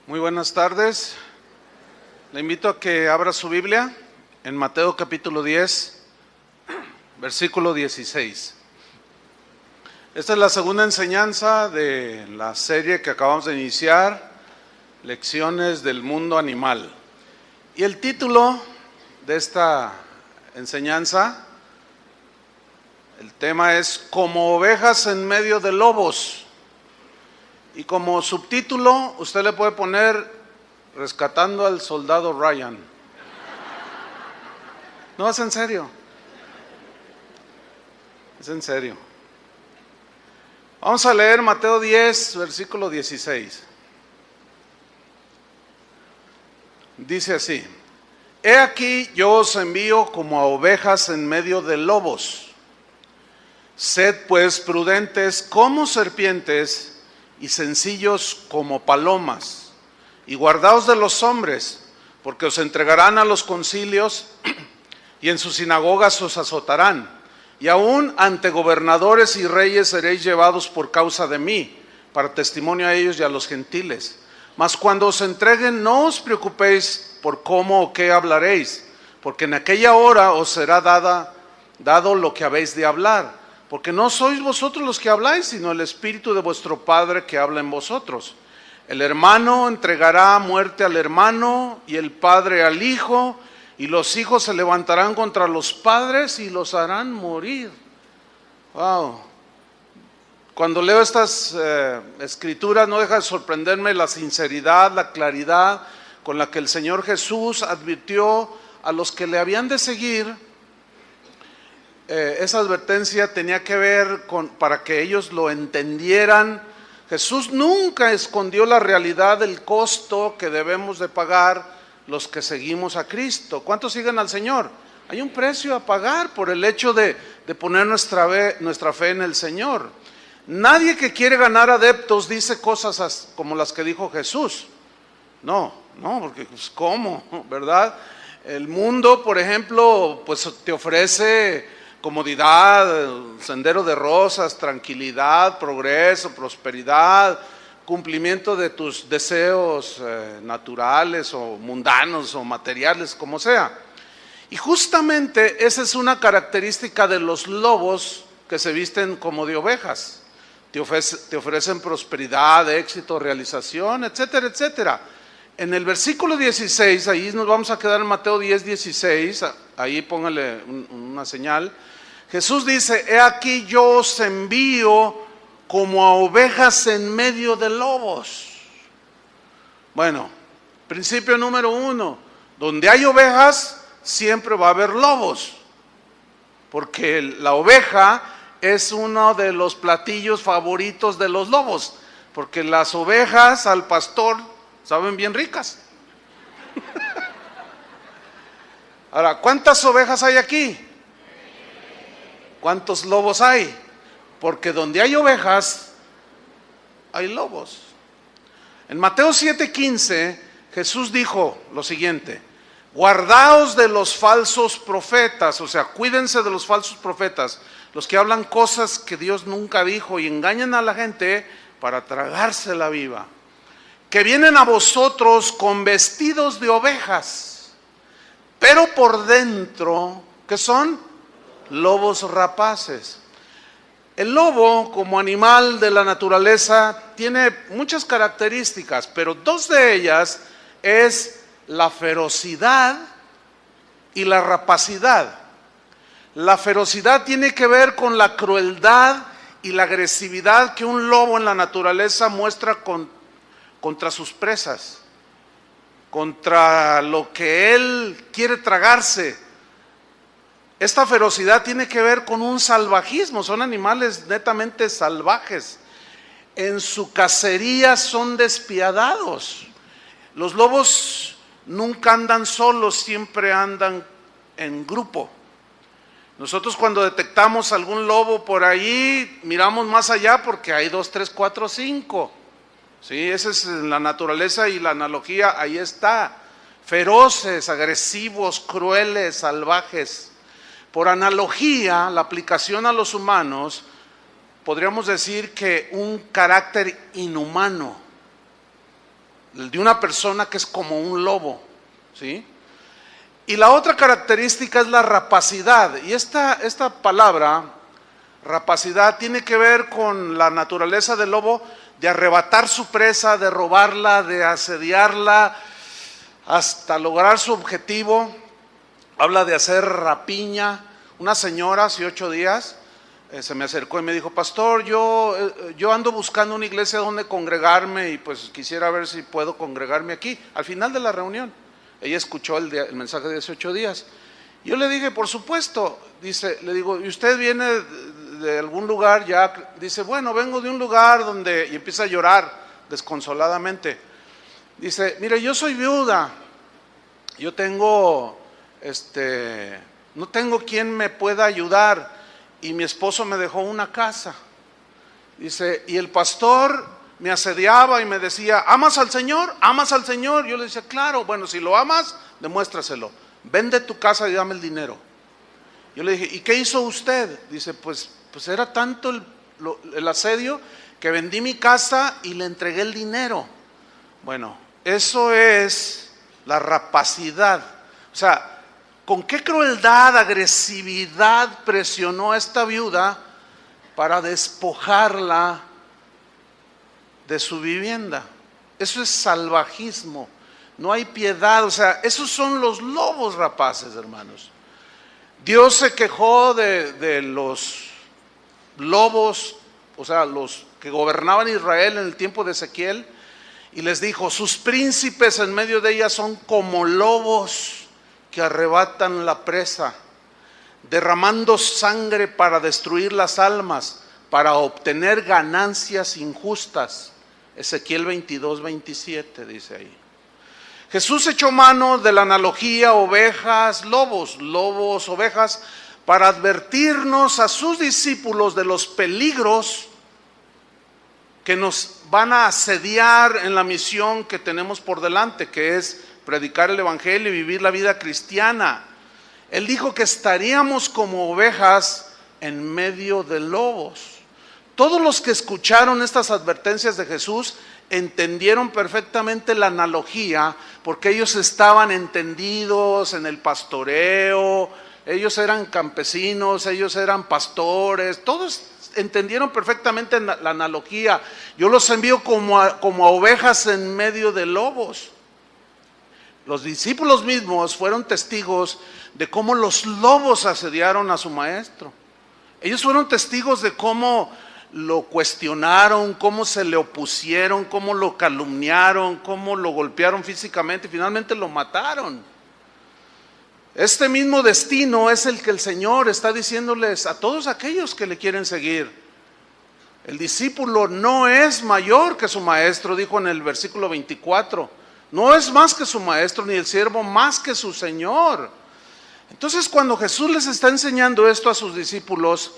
Muy buenas tardes. Le invito a que abra su Biblia en Mateo capítulo 10, versículo 16. Esta es la segunda enseñanza de la serie que acabamos de iniciar, Lecciones del Mundo Animal. Y el título de esta enseñanza, el tema es Como ovejas en medio de lobos. Y como subtítulo, usted le puede poner Rescatando al soldado Ryan. No, es en serio. Es en serio. Vamos a leer Mateo 10, versículo 16. Dice así: He aquí yo os envío como a ovejas en medio de lobos. Sed pues prudentes como serpientes y sencillos como palomas, y guardaos de los hombres, porque os entregarán a los concilios, y en sus sinagogas os azotarán, y aún ante gobernadores y reyes seréis llevados por causa de mí, para testimonio a ellos y a los gentiles. Mas cuando os entreguen, no os preocupéis por cómo o qué hablaréis, porque en aquella hora os será dado lo que habéis de hablar. Porque no sois vosotros los que habláis, sino el Espíritu de vuestro Padre que habla en vosotros. El hermano entregará muerte al hermano, y el padre al hijo, y los hijos se levantarán contra los padres y los harán morir. Wow. Cuando leo estas escrituras no deja de sorprenderme la sinceridad, la claridad con la que el Señor Jesús advirtió a los que le habían de seguir. Esa advertencia tenía que ver para que ellos lo entendieran. Jesús nunca escondió la realidad del costo que debemos de pagar los que seguimos a Cristo. ¿Cuántos siguen al Señor? Hay un precio a pagar por el hecho de poner nuestra fe en el Señor. Nadie que quiere ganar adeptos dice cosas como las que dijo Jesús. No, porque pues, ¿cómo? ¿Verdad? El mundo, por ejemplo, pues te ofrece comodidad, sendero de rosas, tranquilidad, progreso, prosperidad, cumplimiento de tus deseos naturales o mundanos o materiales, como sea. Y justamente esa es una característica de los lobos que se visten como de ovejas. Te ofrecen prosperidad, éxito, realización, etcétera, etcétera. En el versículo 16, ahí nos vamos a quedar en Mateo 10, 16, ahí póngale una señal. Jesús dice: He aquí yo os envío como a ovejas en medio de lobos. Bueno, principio número 1, donde hay ovejas siempre va a haber lobos, porque la oveja es uno de los platillos favoritos de los lobos, porque las ovejas al pastor saben bien ricas. Ahora, ¿cuántas ovejas hay aquí? ¿Cuántos lobos hay? Porque donde hay ovejas, hay lobos. En Mateo 7:15, Jesús dijo lo siguiente: guardaos de los falsos profetas, o sea, cuídense de los falsos profetas, los que hablan cosas que Dios nunca dijo y engañan a la gente para tragársela viva, que vienen a vosotros con vestidos de ovejas, pero por dentro, ¿qué son? Lobos rapaces. El lobo, como animal de la naturaleza, tiene muchas características, pero dos de ellas es la ferocidad y la rapacidad. La ferocidad tiene que ver con la crueldad y la agresividad que un lobo en la naturaleza muestra contra sus presas, contra lo que él quiere tragarse. Esta ferocidad tiene que ver con un salvajismo, son animales netamente salvajes. En su cacería son despiadados. Los lobos nunca andan solos, siempre andan en grupo. Nosotros cuando detectamos algún lobo por ahí, miramos más allá porque hay 2, 3, 4, 5. Sí, esa es la naturaleza y la analogía, ahí está. Feroces, agresivos, crueles, salvajes. Por analogía, la aplicación a los humanos, podríamos decir que un carácter inhumano. el de una persona que es como un lobo, ¿sí? Y la otra característica es la rapacidad. Y esta palabra, rapacidad, tiene que ver con la naturaleza del lobo de arrebatar su presa, de robarla, de asediarla hasta lograr su objetivo. Habla de hacer rapiña. Una señora hace 8 días se me acercó y me dijo: pastor, yo ando buscando una iglesia donde congregarme y pues quisiera ver si puedo congregarme aquí. Al final de la reunión, ella escuchó el mensaje de hace 8 días. Yo le dije: por supuesto. Le digo: ¿y usted viene de algún lugar ya? Dice: bueno, vengo de un lugar donde... Y empieza a llorar desconsoladamente. Dice: mire, yo soy viuda, yo tengo, no tengo quien me pueda ayudar y mi esposo me dejó una casa. Dice: y el pastor me asediaba y me decía: ¿amas al Señor? ¿Amas al Señor? Yo le decía: claro. Bueno, si lo amas, demuéstraselo. Vende tu casa y dame el dinero. Yo le dije: ¿y qué hizo usted? Dice: pues era tanto el asedio que vendí mi casa y le entregué el dinero. Bueno, eso es la rapacidad. O sea, ¿con qué crueldad, agresividad presionó a esta viuda para despojarla de su vivienda? Eso es salvajismo, no hay piedad. O sea, esos son los lobos rapaces, hermanos. Dios se quejó de los lobos, o sea, los que gobernaban Israel en el tiempo de Ezequiel, y les dijo: sus príncipes en medio de ella son como lobos que arrebatan la presa, derramando sangre para destruir las almas, para obtener ganancias injustas. Ezequiel 22:27 dice ahí. Jesús echó mano de la analogía ovejas, lobos, ovejas, para advertirnos a sus discípulos de los peligros que nos van a asediar en la misión que tenemos por delante, que es predicar el evangelio y vivir la vida cristiana. Él dijo que estaríamos como ovejas en medio de lobos. Todos los que escucharon estas advertencias de Jesús entendieron perfectamente la analogía, porque ellos estaban entendidos en el pastoreo, ellos eran campesinos, ellos eran pastores, todos entendieron perfectamente la analogía. Yo los envío como a ovejas en medio de lobos. Los discípulos mismos fueron testigos de cómo los lobos asediaron a su maestro. Ellos fueron testigos de cómo lo cuestionaron, cómo se le opusieron, cómo lo calumniaron, cómo lo golpearon físicamente y finalmente lo mataron. Este mismo destino es el que el Señor está diciéndoles a todos aquellos que le quieren seguir. El discípulo no es mayor que su maestro, dijo en el versículo 24. No es más que su maestro, ni el siervo más que su Señor. Entonces, cuando Jesús les está enseñando esto a sus discípulos,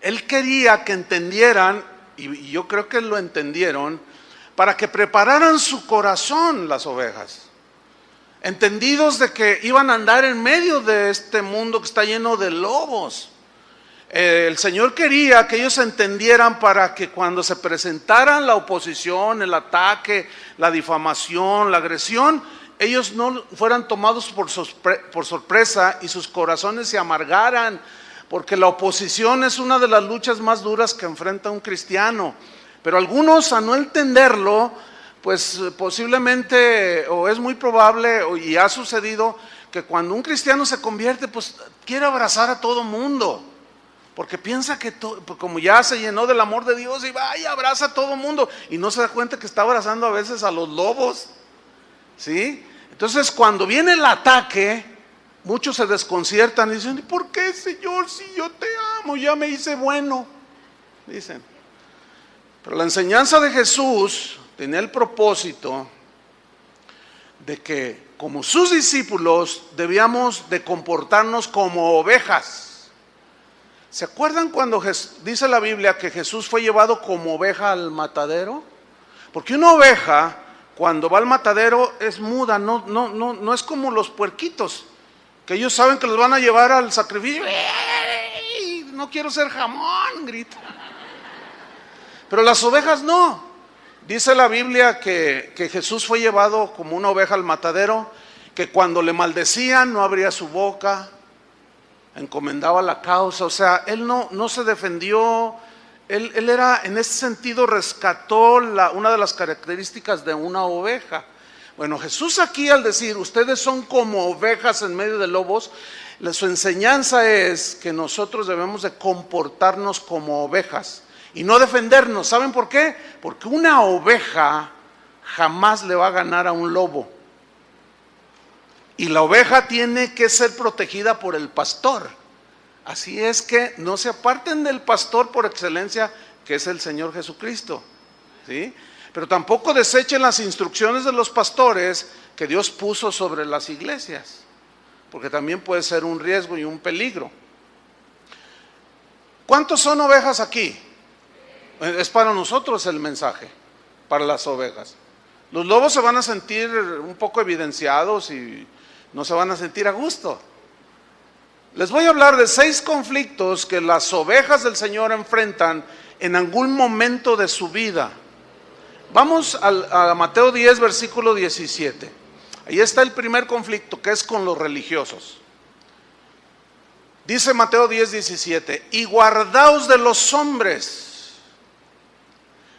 Él quería que entendieran, y yo creo que lo entendieron, para que prepararan su corazón las ovejas, entendidos de que iban a andar en medio de este mundo que está lleno de lobos. El Señor quería que ellos entendieran para que cuando se presentaran la oposición, el ataque, la difamación, la agresión, ellos no fueran tomados por sorpresa y sus corazones se amargaran, porque la oposición es una de las luchas más duras que enfrenta un cristiano. Pero algunos, a no entenderlo, pues posiblemente, o es muy probable, y ha sucedido, que cuando un cristiano se convierte, pues quiere abrazar a todo mundo, porque piensa que como ya se llenó del amor de Dios, y va y abraza a todo mundo, y no se da cuenta que está abrazando a veces a los lobos, ¿sí? Entonces, cuando viene el ataque, muchos se desconciertan y dicen: ¿por qué, Señor, si yo te amo, ya me hice bueno? Dicen. Pero la enseñanza de Jesús tenía el propósito de que, como sus discípulos, debíamos de comportarnos como ovejas. ¿Se acuerdan cuando dice la Biblia que Jesús fue llevado como oveja al matadero? Porque una oveja, cuando va al matadero, es muda, no es como los puerquitos, que ellos saben que los van a llevar al sacrificio. No quiero ser jamón, grita. Pero las ovejas no. Dice la Biblia que Jesús fue llevado como una oveja al matadero, que cuando le maldecían no abría su boca, encomendaba la causa, o sea, él no se defendió, él era, en ese sentido rescató una de las características de una oveja. Bueno, Jesús aquí al decir, ustedes son como ovejas en medio de lobos, su enseñanza es que nosotros debemos de comportarnos como ovejas y no defendernos. ¿Saben por qué? Porque una oveja jamás le va a ganar a un lobo. Y la oveja tiene que ser protegida por el pastor. Así es que no se aparten del pastor por excelencia, que es el Señor Jesucristo, ¿sí? Pero tampoco desechen las instrucciones de los pastores que Dios puso sobre las iglesias, porque también puede ser un riesgo y un peligro. ¿Cuántos son ovejas aquí? Es para nosotros el mensaje, para las ovejas. Los lobos se van a sentir un poco evidenciados y no se van a sentir a gusto. Les voy a hablar de 6 conflictos que las ovejas del Señor enfrentan en algún momento de su vida. Vamos a Mateo 10, versículo 17. Ahí está el primer conflicto, que es con los religiosos. Dice Mateo 10, 17: y guardaos de los hombres,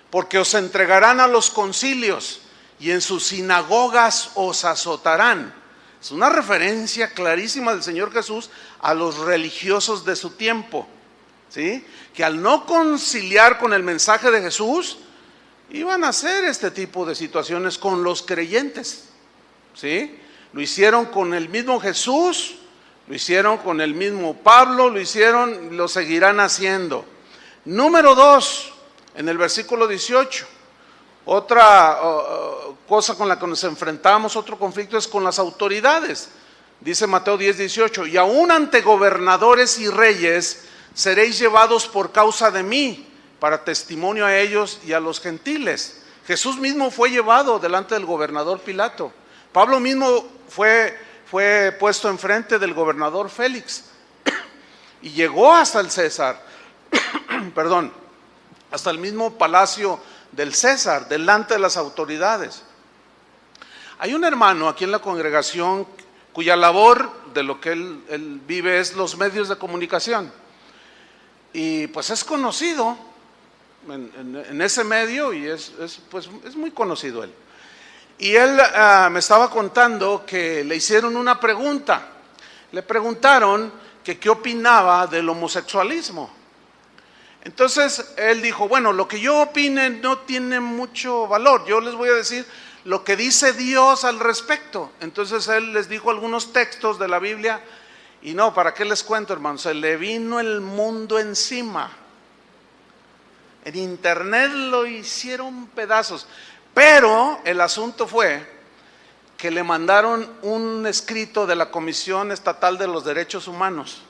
porque os entregarán a los concilios, y en sus sinagogas os azotarán. Es una referencia clarísima del Señor Jesús a los religiosos de su tiempo, ¿sí? Que al no conciliar con el mensaje de Jesús, iban a hacer este tipo de situaciones con los creyentes, ¿sí? Lo hicieron con el mismo Jesús, lo hicieron con el mismo Pablo, lo seguirán haciendo. Número 2, en el versículo 18, otra cosa con la que nos enfrentamos, otro conflicto, es con las autoridades. Dice Mateo 10, 18: y aún ante gobernadores y reyes seréis llevados por causa de mí, para testimonio a ellos y a los gentiles. Jesús mismo fue llevado delante del gobernador Pilato. Pablo mismo fue puesto enfrente del gobernador Félix y llegó hasta el César, hasta el mismo palacio del César, delante de las autoridades. Hay un hermano aquí en la congregación cuya labor de lo que él vive es los medios de comunicación, y pues es conocido en ese medio, y es muy conocido él. Y él me estaba contando que le hicieron una pregunta. Le preguntaron que qué opinaba del homosexualismo. Entonces él dijo, bueno, lo que yo opine no tiene mucho valor, yo les voy a decir lo que dice Dios al respecto. Entonces él les dijo algunos textos de la Biblia, y no, ¿para qué les cuento, hermanos? Se le vino el mundo encima. En internet lo hicieron pedazos, pero el asunto fue que le mandaron un escrito de la Comisión Estatal de los Derechos Humanos,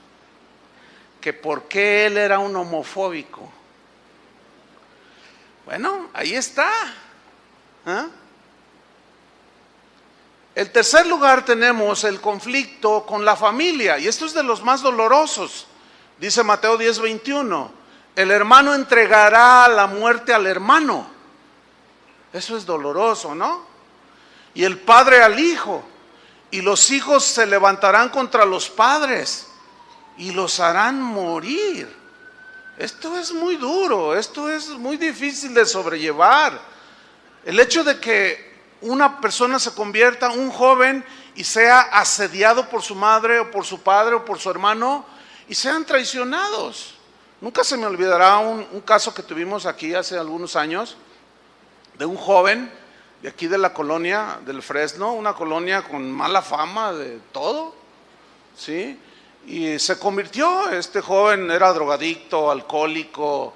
que por qué él era un homofóbico. Bueno, ahí está. En tercer lugar tenemos el conflicto con la familia, y esto es de los más dolorosos. Dice Mateo 10, 21: el hermano entregará a la muerte al hermano. Eso es doloroso, ¿no? Y el padre al hijo, y los hijos se levantarán contra los padres y los harán morir. Esto es muy duro, esto es muy difícil de sobrellevar. El hecho de que una persona se convierta, un joven, y sea asediado por su madre o por su padre o por su hermano, y sean traicionados. Nunca se me olvidará un caso que tuvimos aquí hace algunos años, de un joven de aquí de la colonia del Fresno, una colonia con mala fama de todo, ¿sí? Y se convirtió, este joven era drogadicto, alcohólico,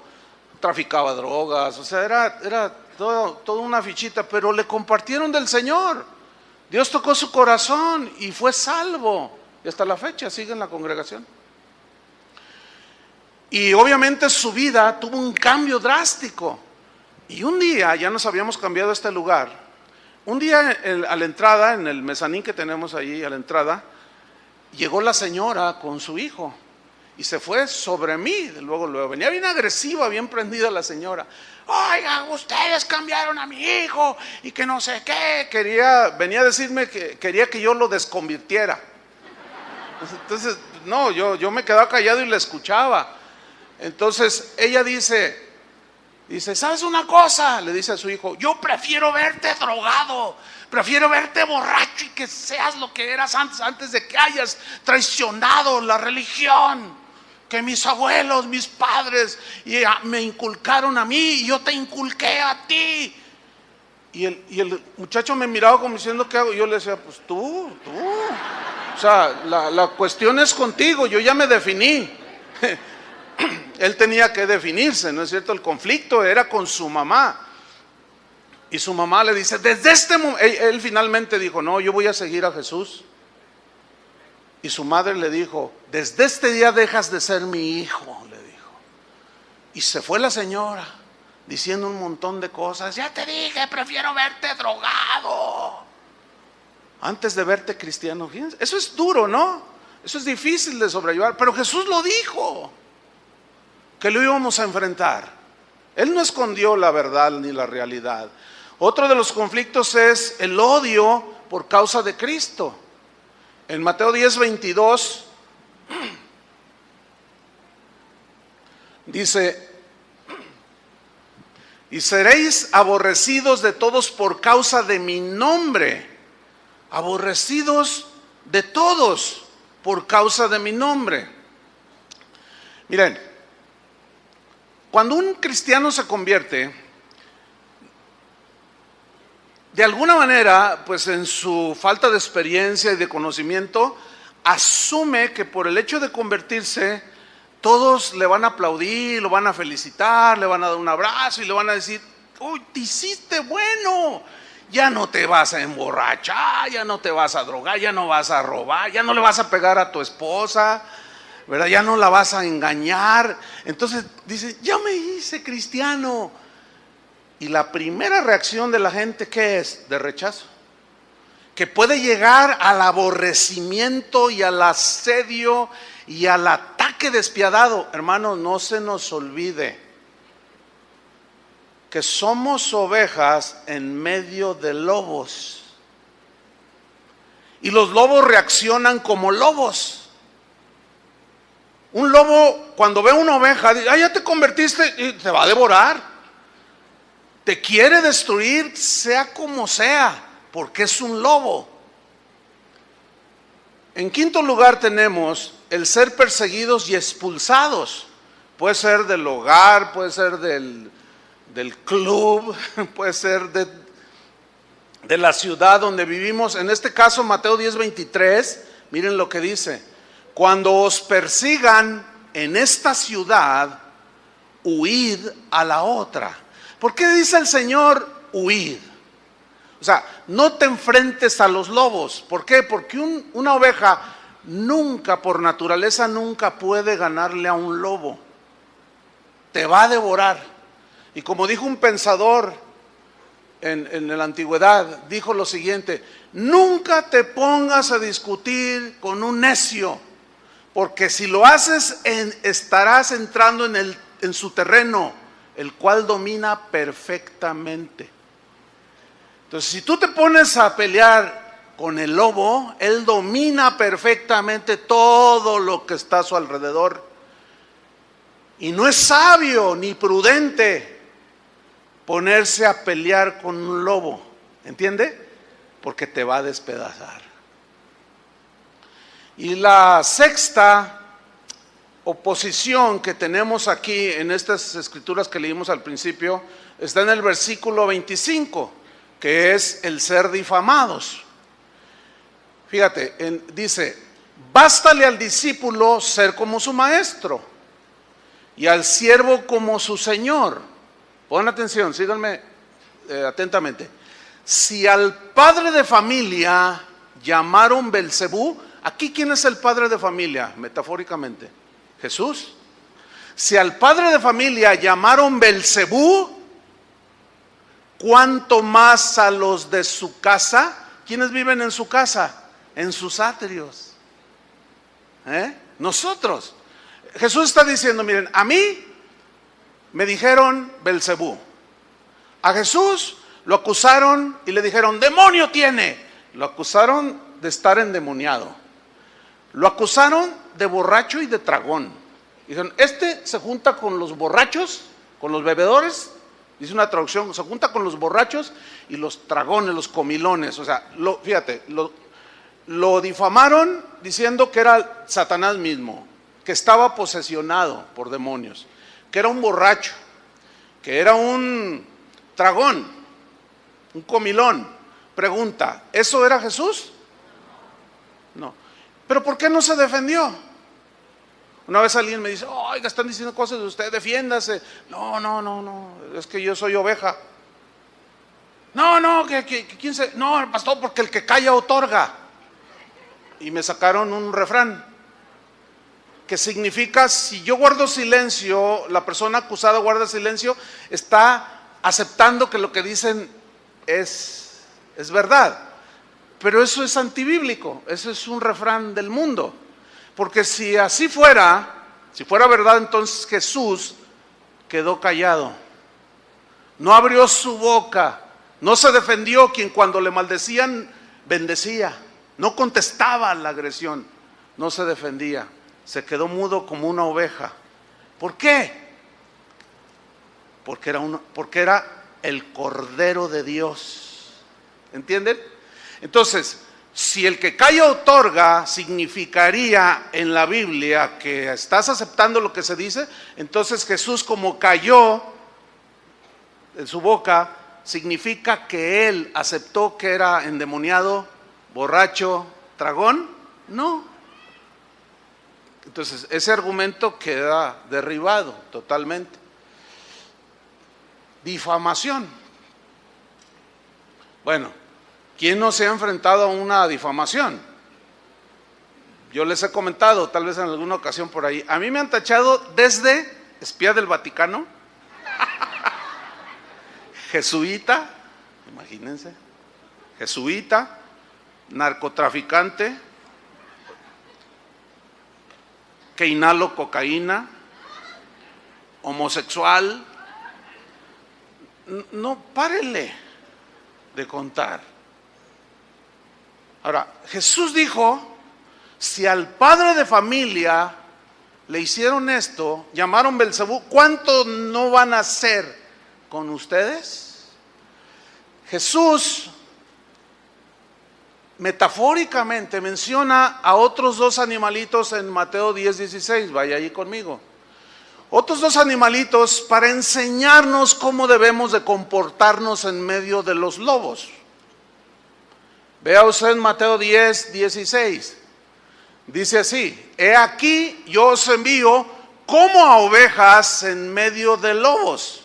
traficaba drogas, o sea, era todo una fichita, pero le compartieron del Señor. Dios tocó su corazón y fue salvo, y hasta la fecha sigue en la congregación. Y obviamente su vida tuvo un cambio drástico. Y un día, ya nos habíamos cambiado a este lugar, un día a la entrada, en el mezanín que tenemos ahí a la entrada, llegó la señora con su hijo Y se fue sobre mí, luego. Venía bien agresiva, bien prendida la señora. Oiga, ustedes cambiaron a mi hijo y que no sé qué. Venía a decirme que quería que yo lo desconvirtiera. Entonces, no, yo me quedaba callado y le escuchaba. Entonces, ella dice, ¿sabes una cosa? Le dice a su hijo, yo prefiero verte drogado, prefiero verte borracho y que seas lo que eras antes de que hayas traicionado la religión que mis abuelos, mis padres me inculcaron a mí y yo te inculqué a ti. Y el muchacho me miraba como diciendo, ¿qué hago? Y yo le decía, pues tú. O sea, la cuestión es contigo, yo ya me definí. Él tenía que definirse, ¿no es cierto? El conflicto era con su mamá. Y su mamá le dice, desde este momento, él finalmente dijo, no, yo voy a seguir a Jesús. Y su madre le dijo, desde este día dejas de ser mi hijo, le dijo. Y se fue la señora diciendo un montón de cosas. Ya te dije, prefiero verte drogado antes de verte cristiano. Fíjense, eso es duro, ¿no? Eso es difícil de sobrellevar, pero Jesús lo dijo, que lo íbamos a enfrentar. Él no escondió la verdad ni la realidad. Otro de los conflictos es el odio por causa de Cristo. En Mateo 10:22 dice, y seréis aborrecidos de todos por causa de mi nombre. Aborrecidos de todos por causa de mi nombre. Miren, cuando un cristiano se convierte, de alguna manera, pues en su falta de experiencia y de conocimiento, asume que por el hecho de convertirse, todos le van a aplaudir, lo van a felicitar, le van a dar un abrazo y le van a decir, uy, te hiciste bueno, ya no te vas a emborrachar, ya no te vas a drogar, ya no vas a robar, ya no le vas a pegar a tu esposa, ¿verdad? Ya no la vas a engañar. Entonces dice, ya me hice cristiano. Y la primera reacción de la gente, ¿qué es? De rechazo. Que puede llegar al aborrecimiento y al asedio y al ataque despiadado. Hermanos, no se nos olvide que somos ovejas en medio de lobos. Y los lobos reaccionan como lobos. Un lobo, cuando ve una oveja, dice, ya te convertiste, y te va a devorar. Te quiere destruir, sea como sea, porque es un lobo. En quinto lugar tenemos el ser perseguidos y expulsados. Puede ser del hogar, puede ser del club, puede ser de la ciudad donde vivimos. En este caso, Mateo 10:23, miren lo que dice. Cuando os persigan en esta ciudad, huid a la otra. ¿Por qué dice el Señor huid? O sea, no te enfrentes a los lobos. ¿Por qué? Porque una oveja nunca, por naturaleza, nunca puede ganarle a un lobo. Te va a devorar. Y como dijo un pensador en la antigüedad, dijo lo siguiente: nunca te pongas a discutir con un necio, porque si lo haces estarás entrando en su terreno, el cual domina perfectamente. Entonces, si tú te pones a pelear con el lobo, él domina perfectamente todo lo que está a su alrededor. Y no es sabio ni prudente ponerse a pelear con un lobo, ¿entiende? Porque te va a despedazar. Y la sexta oposición que tenemos aquí en estas escrituras que leímos al principio está en el versículo 25, que es el ser difamados. Fíjate, dice, bástale al discípulo ser como su maestro y al siervo como su señor. Pongan atención, síganme atentamente. Si al padre de familia llamaron Belcebú, aquí ¿quién es el padre de familia? Metafóricamente, Jesús. Si al padre de familia llamaron Belcebú, ¿cuánto más a los de su casa? ¿Quiénes viven en su casa? En sus atrios. Nosotros. Jesús está diciendo, miren, a mí me dijeron Belcebú. A Jesús lo acusaron y le dijeron, demonio tiene. Lo acusaron de estar endemoniado. Lo acusaron de borracho y de tragón. Dijeron, este se junta con los borrachos, con los bebedores. Dice una traducción, se junta con los borrachos y los tragones, los comilones. O sea, fíjate, lo difamaron diciendo que era Satanás mismo, que estaba posesionado por demonios, que era un borracho, que era un tragón, un comilón. Pregunta, ¿eso era Jesús? No. ¿Pero por qué no se defendió? Una vez alguien me dice, oiga, están diciendo cosas de usted, defiéndase. No, es que yo soy oveja. No, ¿quién se...? No, pastor, porque el que calla otorga. Y me sacaron un refrán que significa, si yo guardo silencio, la persona acusada guarda silencio, está aceptando que lo que dicen es verdad. Pero eso es antibíblico, eso es un refrán del mundo. Porque si así fuera, si fuera verdad, entonces Jesús quedó callado. No abrió su boca, no se defendió, quien cuando le maldecían, bendecía. No contestaba a la agresión, no se defendía. Se quedó mudo como una oveja. ¿Por qué? Porque era el Cordero de Dios. ¿Entienden? Entonces, si el que calla otorga significaría en la Biblia que estás aceptando lo que se dice, entonces Jesús, como cayó en su boca, significa que él aceptó que era endemoniado, borracho, tragón. No. Entonces ese argumento queda derribado totalmente. Difamación. Bueno, ¿quién no se ha enfrentado a una difamación? Yo les he comentado, tal vez en alguna ocasión por ahí, a mí me han tachado desde espía del Vaticano, jesuita, imagínense, jesuita, narcotraficante, que inhalo cocaína, homosexual. No, párele de contar. Ahora, Jesús dijo, si al padre de familia le hicieron esto, llamaron Belcebú, ¿cuánto no van a hacer con ustedes? Jesús metafóricamente menciona a otros dos animalitos en Mateo 10:16, vaya ahí conmigo. Otros dos animalitos para enseñarnos cómo debemos de comportarnos en medio de los lobos. Vea usted en Mateo 10:16, dice así, he aquí yo os envío como a ovejas en medio de lobos.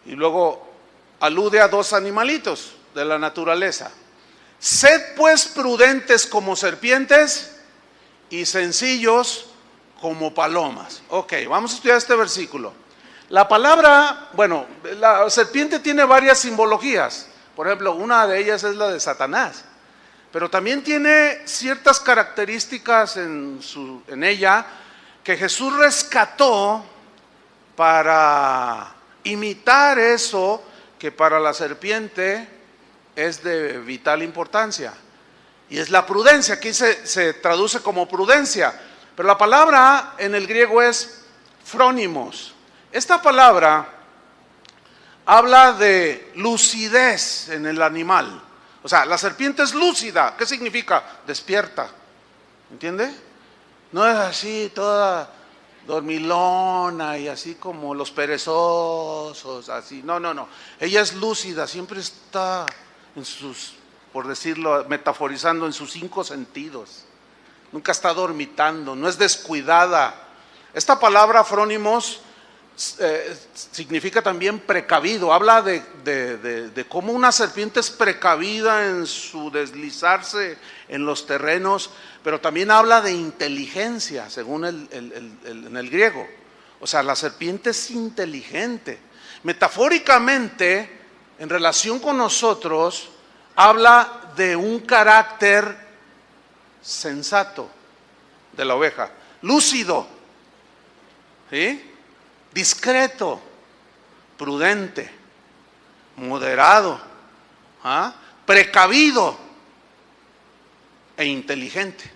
Y luego alude a dos animalitos de la naturaleza. Sed pues prudentes como serpientes y sencillos como palomas. Ok, vamos a estudiar este versículo. La palabra, bueno, la serpiente tiene varias simbologías. Por ejemplo, una de ellas es la de Satanás. Pero también tiene ciertas características en ella que Jesús rescató para imitar eso que para la serpiente es de vital importancia, y es la prudencia. Aquí se traduce como prudencia, pero la palabra en el griego es frónimos. Esta palabra habla de lucidez en el animal. O sea, la serpiente es lúcida. ¿Qué significa? Despierta. ¿Entiende? No es así toda dormilona y así como los perezosos, así. No. Ella es lúcida, siempre está en sus, por decirlo, metaforizando, en sus 5 sentidos. Nunca está dormitando, no es descuidada. Esta palabra frónimos significa también precavido. Habla de cómo una serpiente es precavida en su deslizarse en los terrenos, pero también habla de inteligencia, según en el griego. O sea, la serpiente es inteligente. Metafóricamente, en relación con nosotros, habla de un carácter sensato, de la oveja. Lúcido, ¿sí? Discreto, prudente, moderado, ¿ah? Precavido e inteligente.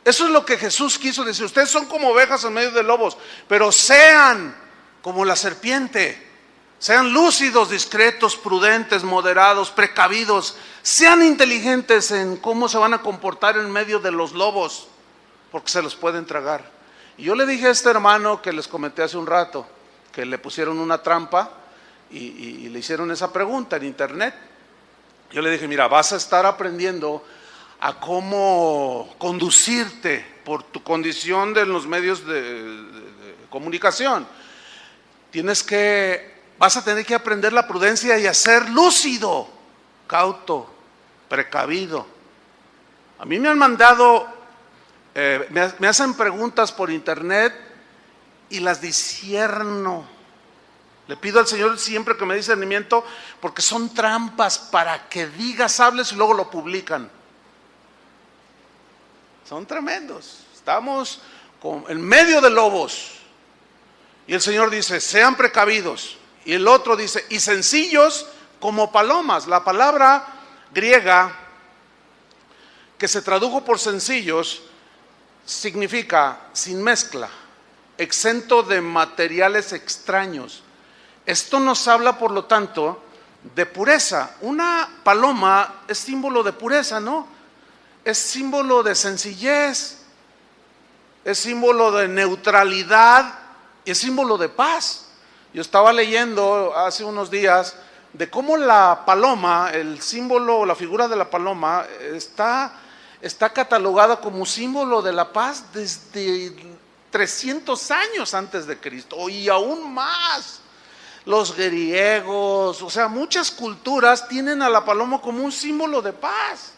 Eso es lo que Jesús quiso decir. Ustedes son como ovejas en medio de lobos, pero sean como la serpiente. Sean lúcidos, discretos, prudentes, moderados, precavidos. Sean inteligentes en cómo se van a comportar en medio de los lobos, porque se los pueden tragar. Y yo le dije a este hermano que les comenté hace un rato, que le pusieron una trampa y le hicieron esa pregunta en internet. Yo le dije, mira, vas a estar aprendiendo a cómo conducirte por tu condición de los medios de comunicación. Vas a tener que aprender la prudencia y a ser lúcido, cauto, precavido. A mí me han mandado, me hacen preguntas por internet y las discierno. Le pido al Señor siempre que me dé discernimiento, porque son trampas para que digas, hables y luego lo publican. Son tremendos. Estamos en medio de lobos. Y el Señor dice, sean precavidos. Y el otro dice, y sencillos como palomas. La palabra griega que se tradujo por sencillos significa sin mezcla, exento de materiales extraños. Esto nos habla, por lo tanto, de pureza. Una paloma es símbolo de pureza, ¿no? Es símbolo de sencillez, es símbolo de neutralidad y es símbolo de paz. Yo estaba leyendo hace unos días de cómo la paloma, el símbolo, la figura de la paloma está catalogada como símbolo de la paz desde 300 años antes de Cristo y aún más. Los griegos, o sea, muchas culturas tienen a la paloma como un símbolo de paz.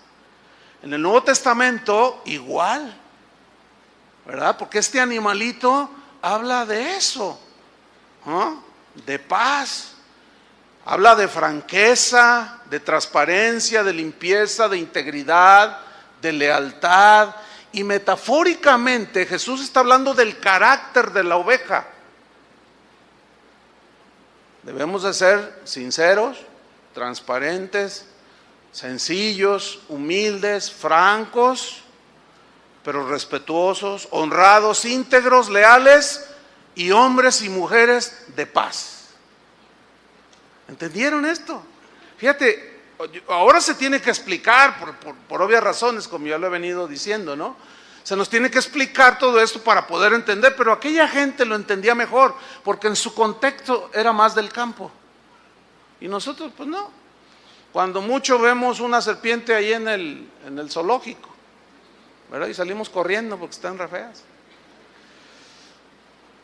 En el Nuevo Testamento igual, ¿verdad? Porque este animalito habla de eso, ¿no? De paz, habla de franqueza, de transparencia, de limpieza, de integridad, de lealtad. Y metafóricamente Jesús está hablando del carácter de la oveja. Debemos de ser sinceros, transparentes, sencillos, humildes, francos, pero respetuosos, honrados, íntegros, leales y hombres y mujeres de paz. ¿Entendieron esto? Fíjate, ahora se tiene que explicar por obvias razones, como ya lo he venido diciendo, ¿no? Se nos tiene que explicar todo esto para poder entender, pero aquella gente lo entendía mejor, porque en su contexto era más del campo. Y nosotros, pues no. Cuando mucho vemos una serpiente ahí en el zoológico, ¿verdad? Y salimos corriendo porque están re feas.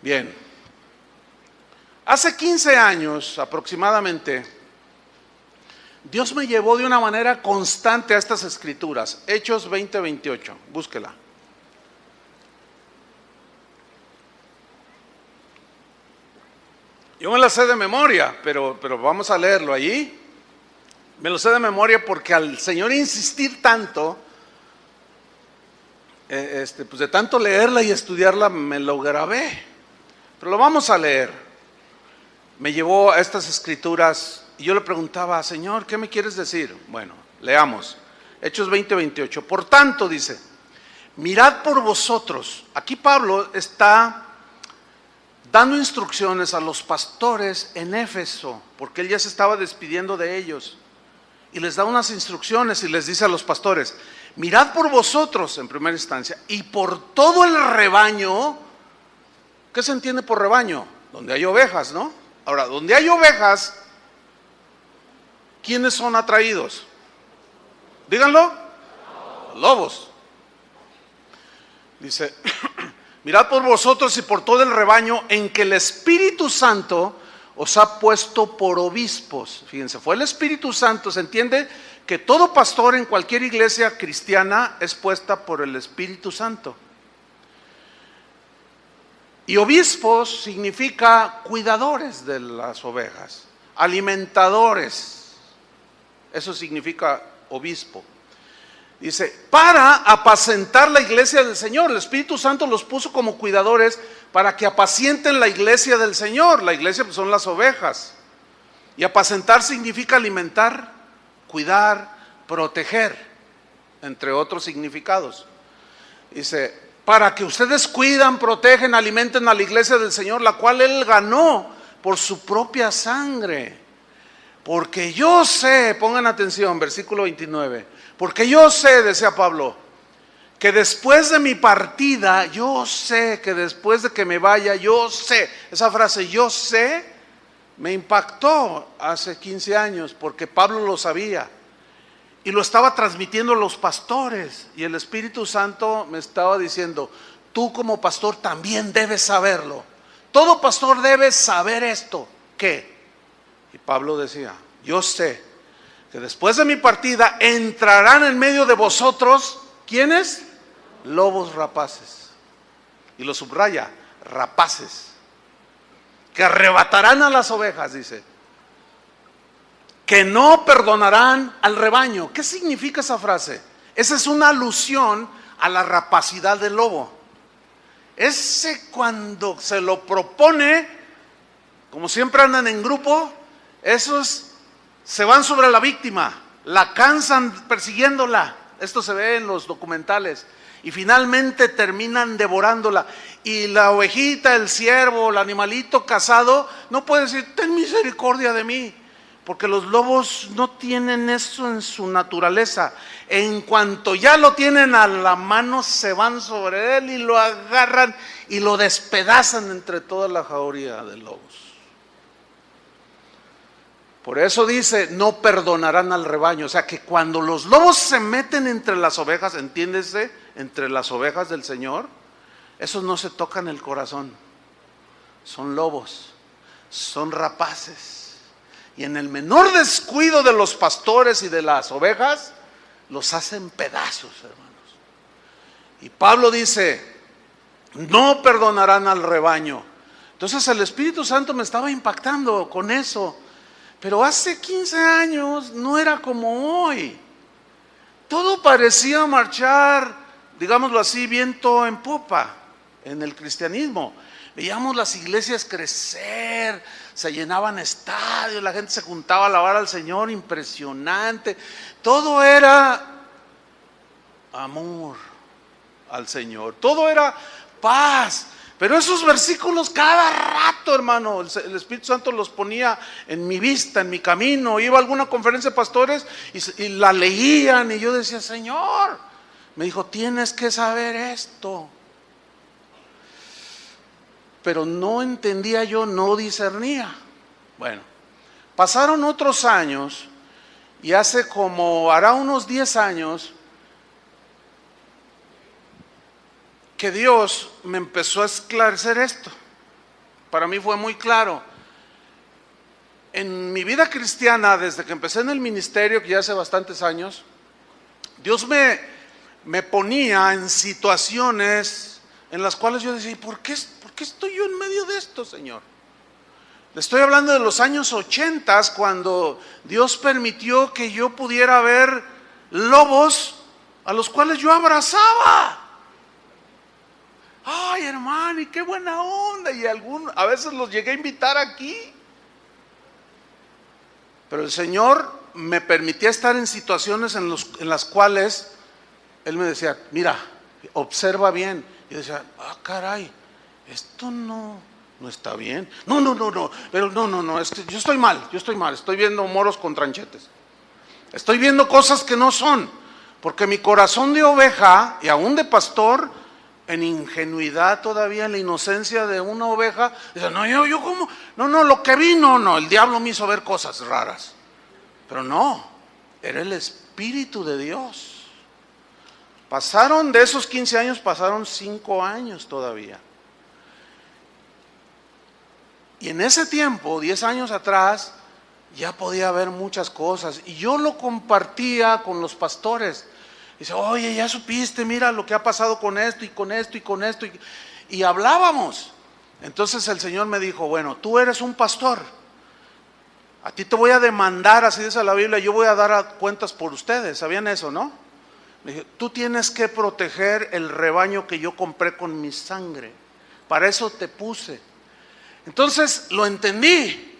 Bien. Hace 15 años aproximadamente, Dios me llevó de una manera constante a estas escrituras. Hechos 20:28, búsquela. Yo me la sé de memoria, pero vamos a leerlo allí. Me lo sé de memoria porque al Señor insistir tanto, pues de tanto leerla y estudiarla me lo grabé. Pero lo vamos a leer. Me llevó a estas escrituras y yo le preguntaba, Señor, ¿qué me quieres decir? Bueno, leamos. Hechos 20:28. Por tanto, dice, mirad por vosotros. Aquí Pablo está dando instrucciones a los pastores en Éfeso, porque él ya se estaba despidiendo de ellos. Y les da unas instrucciones y les dice a los pastores, mirad por vosotros en primera instancia y por todo el rebaño. ¿Qué se entiende por rebaño? Donde hay ovejas, ¿no? Ahora, donde hay ovejas, ¿quiénes son atraídos? Díganlo. Lobos. Dice, mirad por vosotros y por todo el rebaño en que el Espíritu Santo os ha puesto por obispos. Fíjense, fue el Espíritu Santo. Se entiende que todo pastor en cualquier iglesia cristiana es puesta por el Espíritu Santo. Y obispos significa cuidadores de las ovejas, alimentadores. Eso significa obispo. Dice, para apacentar la iglesia del Señor. El Espíritu Santo los puso como cuidadores para que apacienten la iglesia del Señor. La iglesia pues, son las ovejas. Y apacentar significa alimentar, cuidar, proteger, entre otros significados. Dice, para que ustedes cuidan, protegen, alimenten a la iglesia del Señor, la cual Él ganó por su propia sangre. Porque yo sé, pongan atención, versículo 29, porque yo sé, decía Pablo, que después de mi partida, yo sé que después de que me vaya, yo sé, esa frase yo sé, me impactó hace 15 años, porque Pablo lo sabía, y lo estaba transmitiendo a los pastores, y el Espíritu Santo me estaba diciendo, tú como pastor también debes saberlo, todo pastor debe saber esto, ¿qué? Y Pablo decía, yo sé que después de mi partida entrarán en medio de vosotros, ¿quiénes? Lobos rapaces. Y lo subraya, rapaces, que arrebatarán a las ovejas, dice. Que no perdonarán al rebaño. ¿Qué significa esa frase? Esa es una alusión a la rapacidad del lobo. Ese cuando se lo propone, como siempre andan en grupo, esos se van sobre la víctima, la cansan persiguiéndola. Esto se ve en los documentales. Y finalmente terminan devorándola. Y la ovejita, el ciervo, el animalito cazado, no puede decir, ten misericordia de mí. Porque los lobos no tienen eso en su naturaleza. En cuanto ya lo tienen a la mano, se van sobre él y lo agarran y lo despedazan entre toda la jauría de lobos. Por eso dice, no perdonarán al rebaño. O sea que cuando los lobos se meten entre las ovejas, entiéndese, entre las ovejas del Señor, esos no se tocan el corazón. Son lobos, son rapaces. Y en el menor descuido de los pastores y de las ovejas, los hacen pedazos, hermanos. Y Pablo dice, no perdonarán al rebaño. Entonces el Espíritu Santo me estaba impactando con eso. Pero hace 15 años no era como hoy. Todo parecía marchar, digámoslo así, viento en popa en el cristianismo. Veíamos las iglesias crecer, se llenaban estadios, la gente se juntaba a alabar al Señor, impresionante. Todo era amor al Señor, todo era paz. Pero esos versículos cada rato, hermano, el Espíritu Santo los ponía en mi vista, en mi camino. Iba a alguna conferencia de pastores y la leían y yo decía, Señor, me dijo, tienes que saber esto. Pero no entendía yo, no discernía. Bueno, pasaron otros años y hará unos 10 años, que Dios me empezó a esclarecer esto. Para mí fue muy claro. En mi vida cristiana, desde que empecé en el ministerio, que ya hace bastantes años, Dios me ponía en situaciones en las cuales yo decía, ¿por qué estoy yo en medio de esto, Señor? Le estoy hablando de los años 80, cuando Dios permitió que yo pudiera ver lobos a los cuales yo abrazaba. Ay, hermano, y qué buena onda. Y a veces los llegué a invitar aquí. Pero el Señor me permitía estar en situaciones en las cuales Él me decía, mira, observa bien. Y yo decía, caray, esto no está bien. No, pero no, es que yo estoy mal, estoy viendo moros con tranchetes. Estoy viendo cosas que no son. Porque mi corazón de oveja y aún de pastor, en ingenuidad todavía, en la inocencia de una oveja, dice, no, yo como, no, lo que vi, no, el diablo me hizo ver cosas raras. Pero no, era el Espíritu de Dios. De esos 15 años, pasaron 5 años todavía. Y en ese tiempo, 10 años atrás, ya podía ver muchas cosas. Y yo lo compartía con los pastores. Dice, oye, ya supiste, mira lo que ha pasado con esto y con esto y con esto. Y hablábamos. Entonces el Señor me dijo, bueno, tú eres un pastor. A ti te voy a demandar, así dice la Biblia, yo voy a dar cuentas por ustedes. ¿Sabían eso, no? Le dije, tú tienes que proteger el rebaño que yo compré con mi sangre. Para eso te puse. Entonces lo entendí.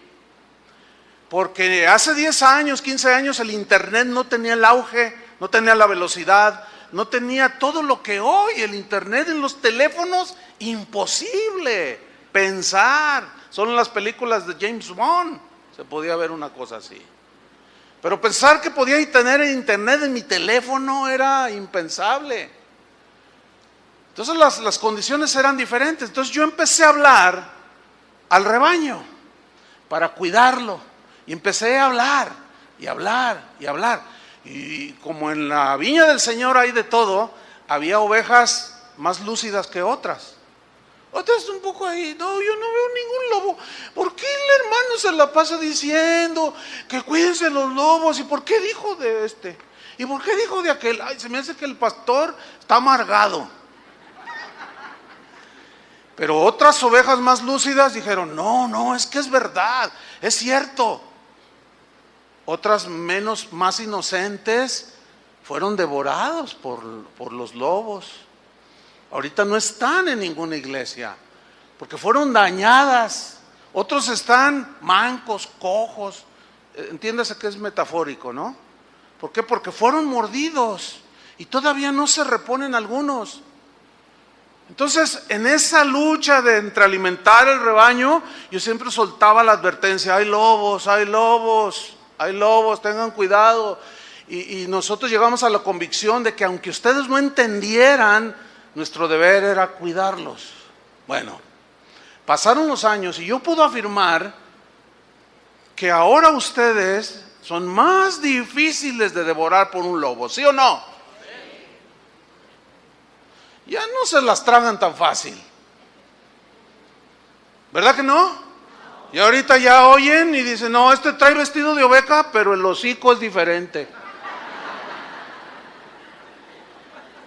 Porque hace 10 años, 15 años el internet no tenía el auge, no tenía la velocidad, no tenía todo lo que hoy. El internet en los teléfonos, imposible pensar. Solo en las películas de James Bond se podía ver una cosa así. Pero pensar que podía tener el internet en mi teléfono era impensable. Entonces las condiciones eran diferentes. Entonces yo empecé a hablar al rebaño para cuidarlo. Y empecé a hablar, y hablar, y hablar. Y como en la viña del Señor hay de todo, había ovejas más lúcidas que otras. Otras un poco ahí, no, yo no veo ningún lobo. ¿Por qué el hermano se la pasa diciendo que cuídense los lobos? ¿Y por qué dijo de este? ¿Y por qué dijo de aquel? Ay, se me hace que el pastor está amargado. Pero otras ovejas más lúcidas dijeron, no, es que es verdad, es cierto. Otras más inocentes fueron devorados por los lobos. Ahorita no están en ninguna iglesia porque fueron dañadas. Otros están mancos, cojos. Entiéndase que es metafórico, ¿no? ¿Por qué? Porque fueron mordidos y todavía no se reponen algunos. Entonces, en esa lucha de entrealimentar el rebaño, yo siempre soltaba la advertencia, hay lobos, hay lobos. Hay lobos, tengan cuidado. Y nosotros llegamos a la convicción de que aunque ustedes no entendieran, nuestro deber era cuidarlos. Bueno, pasaron los años y yo puedo afirmar que ahora ustedes son más difíciles de devorar por un lobo, ¿sí o no? Ya no se las tragan tan fácil. ¿Verdad que no? Y ahorita ya oyen y dicen, no, este trae vestido de oveja, pero el hocico es diferente.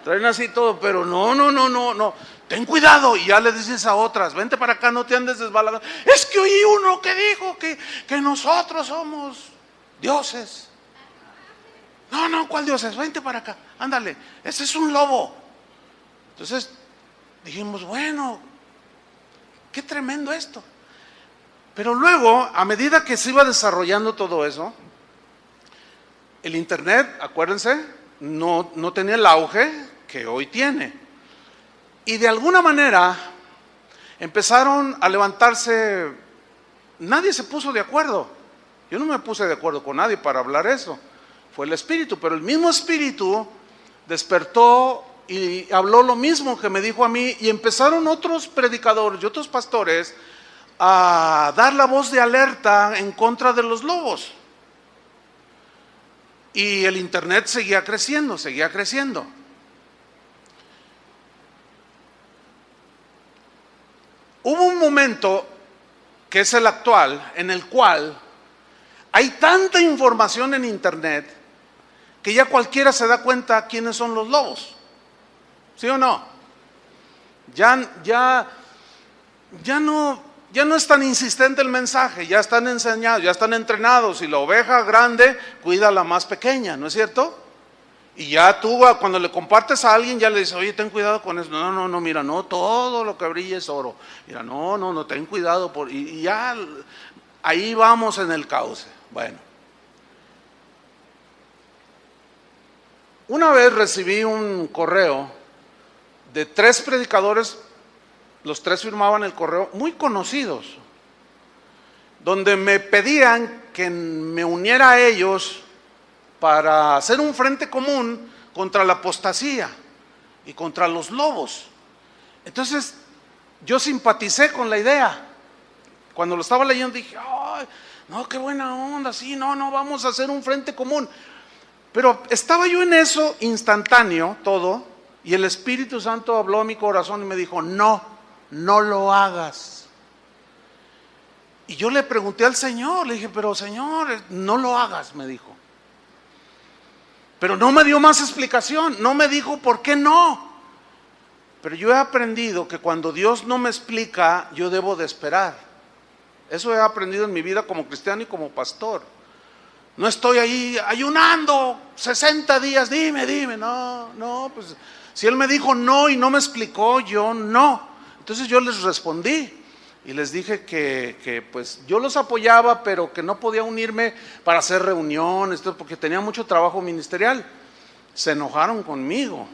Traen así todo, pero no. Ten cuidado. Y ya le dices a otras, vente para acá, no te andes desbalagando. Es que oí uno que dijo que nosotros somos dioses. No, ¿cuál dioses? Vente para acá, ándale, ese es un lobo. Entonces dijimos, bueno, qué tremendo esto. Pero luego, a medida que se iba desarrollando todo eso, el internet, acuérdense, no tenía el auge que hoy tiene. Y de alguna manera empezaron a levantarse, nadie se puso de acuerdo. Yo no me puse de acuerdo con nadie para hablar eso. Fue el Espíritu, pero el mismo Espíritu despertó y habló lo mismo que me dijo a mí. Y empezaron otros predicadores y otros pastores a dar la voz de alerta en contra de los lobos. Y el internet seguía creciendo. Hubo un momento, que es el actual, en el cual hay tanta información en internet que ya cualquiera se da cuenta quiénes son los lobos. ¿Sí o no? Ya no es tan insistente el mensaje, ya están enseñados, ya están entrenados, y la oveja grande cuida a la más pequeña, ¿no es cierto? Y ya tú cuando le compartes a alguien ya le dices, oye, ten cuidado con eso. No, mira, no todo lo que brilla es oro. Mira, no, ten cuidado. Y ya ahí vamos en el cauce. Bueno. Una vez recibí un correo de 3 predicadores, los 3 firmaban el correo, muy conocidos, donde me pedían que me uniera a ellos para hacer un frente común contra la apostasía y contra los lobos. Entonces yo simpaticé con la idea. Cuando lo estaba leyendo dije, ay, no, qué buena onda, sí, no, vamos a hacer un frente común. Pero estaba yo en eso instantáneo todo, y el Espíritu Santo habló a mi corazón y me dijo, no lo hagas. Y yo le pregunté al Señor, le dije, pero Señor, no lo hagas, me dijo. Pero no me dio más explicación, no me dijo por qué no. Pero yo he aprendido que cuando Dios no me explica, yo debo de esperar. Eso he aprendido en mi vida como cristiano y como pastor. No estoy ahí ayunando 60 días, dime, no, pues si Él me dijo no y no me explicó, yo no. Entonces yo les respondí y les dije que pues yo los apoyaba, pero que no podía unirme para hacer reuniones, porque tenía mucho trabajo ministerial. Se enojaron conmigo.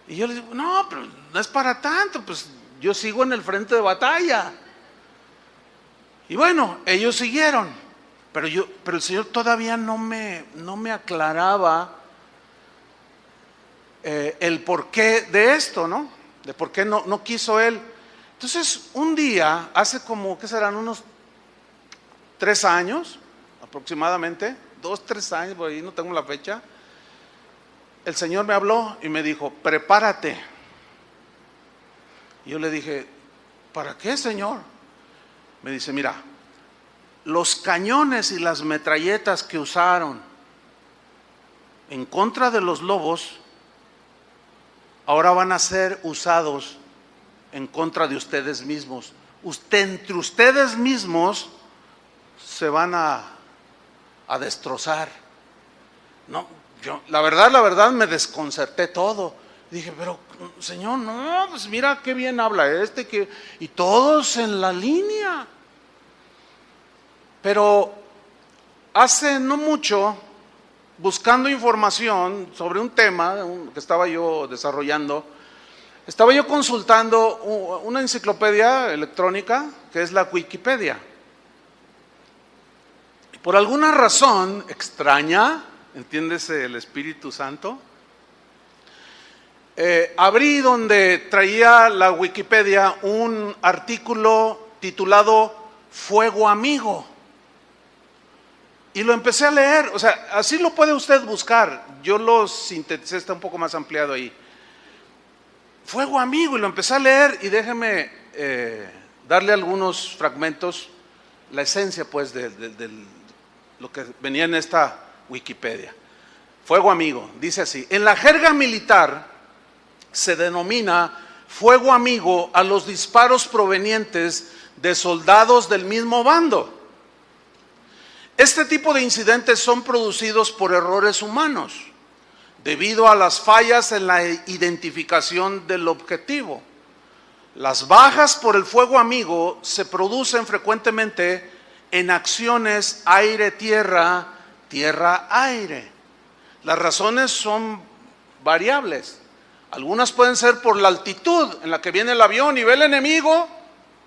Y yo les digo, no, pero no es para tanto, pues yo sigo en el frente de batalla. Y bueno, ellos siguieron, pero el Señor todavía no me aclaraba el porqué de esto, ¿no? De por qué no quiso Él. Entonces, un día, hace como, ¿qué serán? Unos 3 años, aproximadamente, 2, 3 años, por ahí no tengo la fecha. El Señor me habló y me dijo, prepárate. Y yo le dije, ¿para qué, Señor? Me dice, mira, los cañones y las metralletas que usaron en contra de los lobos, ahora van a ser usados en contra de ustedes mismos. Entre ustedes mismos se van a destrozar. No, yo, la verdad me desconcerté todo. Dije, pero Señor, no, pues mira qué bien habla y todos en la línea. Pero hace no mucho, buscando información sobre un tema que estaba yo desarrollando, estaba yo consultando una enciclopedia electrónica que es la Wikipedia. Por alguna razón extraña, entiéndese el Espíritu Santo, abrí donde traía la Wikipedia un artículo titulado Fuego Amigo. Y lo empecé a leer, o sea, así lo puede usted buscar. Yo lo sinteticé, está un poco más ampliado ahí. Fuego Amigo, y lo empecé a leer, y déjeme darle algunos fragmentos, la esencia pues de lo que venía en esta Wikipedia. Fuego Amigo, dice así: en la jerga militar se denomina fuego amigo a los disparos provenientes de soldados del mismo bando. Este tipo de incidentes son producidos por errores humanos, debido a las fallas en la identificación del objetivo. Las bajas por el fuego amigo se producen frecuentemente en acciones aire-tierra, tierra-aire. Las razones son variables. Algunas pueden ser por la altitud en la que viene el avión y ve el enemigo,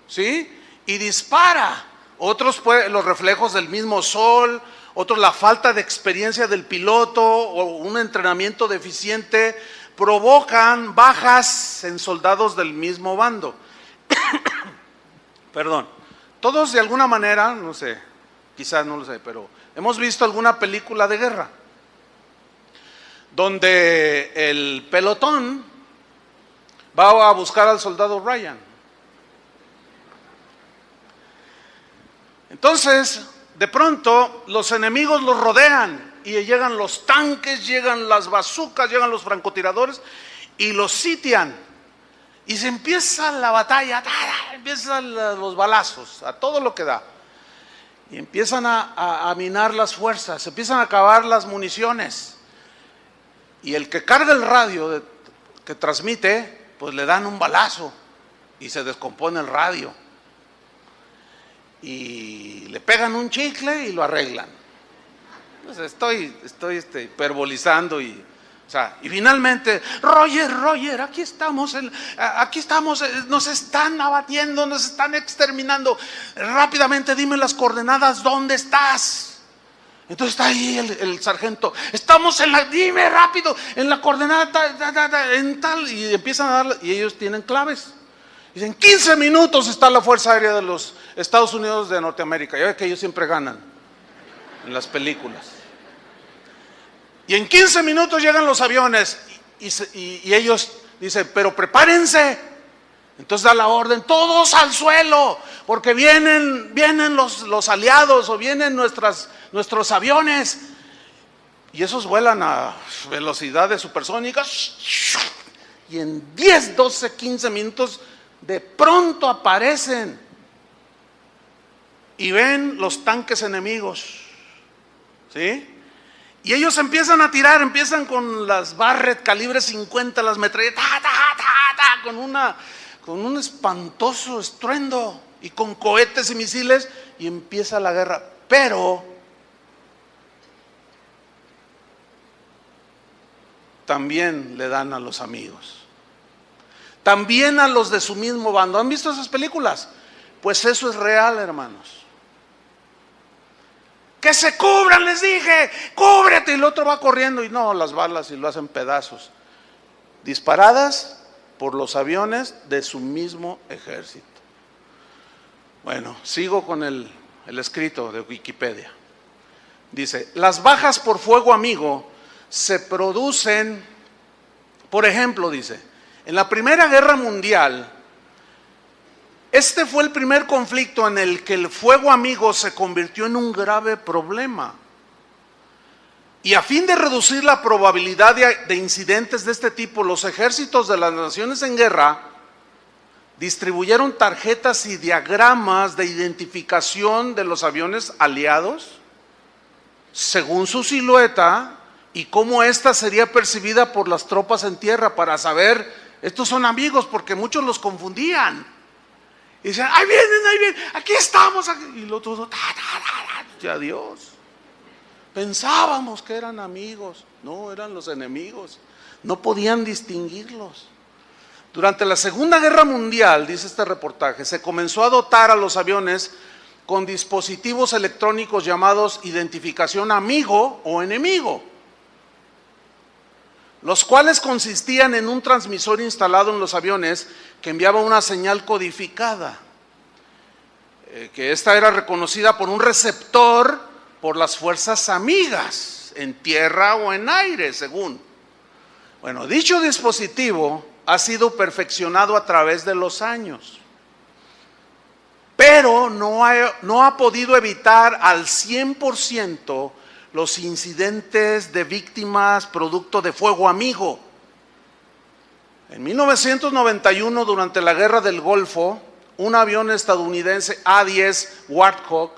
¿sí? Y dispara. Otros los reflejos del mismo sol, otros la falta de experiencia del piloto o un entrenamiento deficiente provocan bajas en soldados del mismo bando. Perdón. Todos de alguna manera, no sé, quizás no lo sé, pero hemos visto alguna película de guerra donde el pelotón va a buscar al soldado Ryan. Entonces, de pronto, los enemigos los rodean y llegan los tanques, llegan las bazucas, llegan los francotiradores y los sitian. Y se empieza la batalla, empiezan los balazos, a todo lo que da. Y empiezan a minar las fuerzas, se empiezan a acabar las municiones. Y el que carga el radio que transmite, pues le dan un balazo y se descompone el radio. Y le pegan un chicle y lo arreglan. Pues estoy hiperbolizando y finalmente, Roger, aquí estamos, nos están abatiendo, nos están exterminando. Rápidamente dime las coordenadas, ¿dónde estás? Entonces está ahí el sargento, estamos dime rápido, en la coordenada en tal, y empiezan a dar, y ellos tienen claves. Dicen, 15 minutos está la Fuerza Aérea de los Estados Unidos de Norteamérica. Ya ve que ellos siempre ganan en las películas. Y en 15 minutos llegan los aviones y ellos dicen, pero prepárense. Entonces da la orden, todos al suelo, porque vienen los aliados o vienen nuestros aviones. Y esos vuelan a velocidades supersónicas. Y en 10, 12, 15 minutos de pronto aparecen y ven los tanques enemigos ¿sí? Y ellos empiezan a tirar, empiezan con las Barrett calibre 50, las metralletas, con un espantoso estruendo, y con cohetes y misiles, y empieza la guerra. Pero también le dan a los amigos, también a los de su mismo bando. ¿Han visto esas películas? Pues eso es real, hermanos. Que se cubran, les dije, cúbrete, y el otro va corriendo y no, las balas y lo hacen pedazos, disparadas por los aviones de su mismo ejército. Bueno, sigo con el escrito de Wikipedia. Dice, las bajas por fuego amigo se producen, por ejemplo, dice, en la Primera Guerra Mundial, este fue el primer conflicto en el que el fuego amigo se convirtió en un grave problema. Y a fin de reducir la probabilidad de incidentes de este tipo, los ejércitos de las naciones en guerra distribuyeron tarjetas y diagramas de identificación de los aviones aliados según su silueta y cómo ésta sería percibida por las tropas en tierra, para saber, estos son amigos, porque muchos los confundían. Y decían, ahí vienen, aquí estamos. Y los otros, ya Dios. Pensábamos que eran amigos. No, eran los enemigos. No podían distinguirlos. Durante la Segunda Guerra Mundial, dice este reportaje, se comenzó a dotar a los aviones con dispositivos electrónicos llamados identificación amigo o enemigo, los cuales consistían en un transmisor instalado en los aviones que enviaba una señal codificada, que esta era reconocida por un receptor por las fuerzas amigas, en tierra o en aire, según. Bueno, dicho dispositivo ha sido perfeccionado a través de los años, pero no ha podido evitar al 100% los incidentes de víctimas producto de fuego amigo. En 1991, durante la Guerra del Golfo, un avión estadounidense A-10 Warthog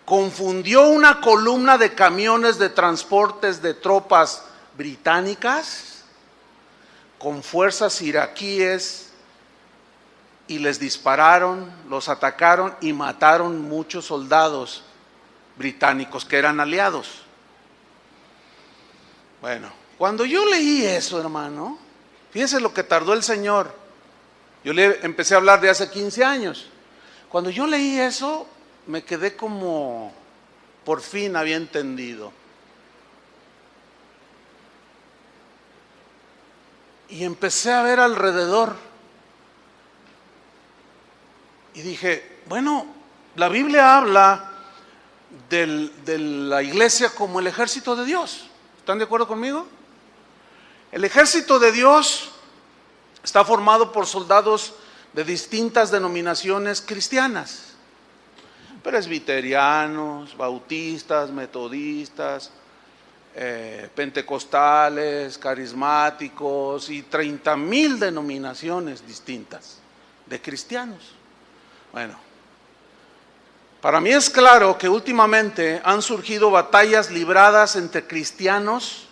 confundió una columna de camiones de transportes de tropas británicas con fuerzas iraquíes y les dispararon, los atacaron y mataron muchos soldados británicos que eran aliados. Bueno, cuando yo leí eso, hermano, fíjese lo que tardó el Señor. Yo le empecé a hablar de hace 15 años. Cuando yo leí eso, me quedé como, por fin había entendido. Y empecé a ver alrededor. Y dije, bueno, la Biblia habla de la iglesia como el ejército de Dios. ¿Están de acuerdo conmigo? El ejército de Dios está formado por soldados de distintas denominaciones cristianas, presbiterianos, bautistas, metodistas, pentecostales, carismáticos y 30,000 denominaciones distintas de cristianos. Bueno, para mí es claro que últimamente han surgido batallas libradas entre cristianos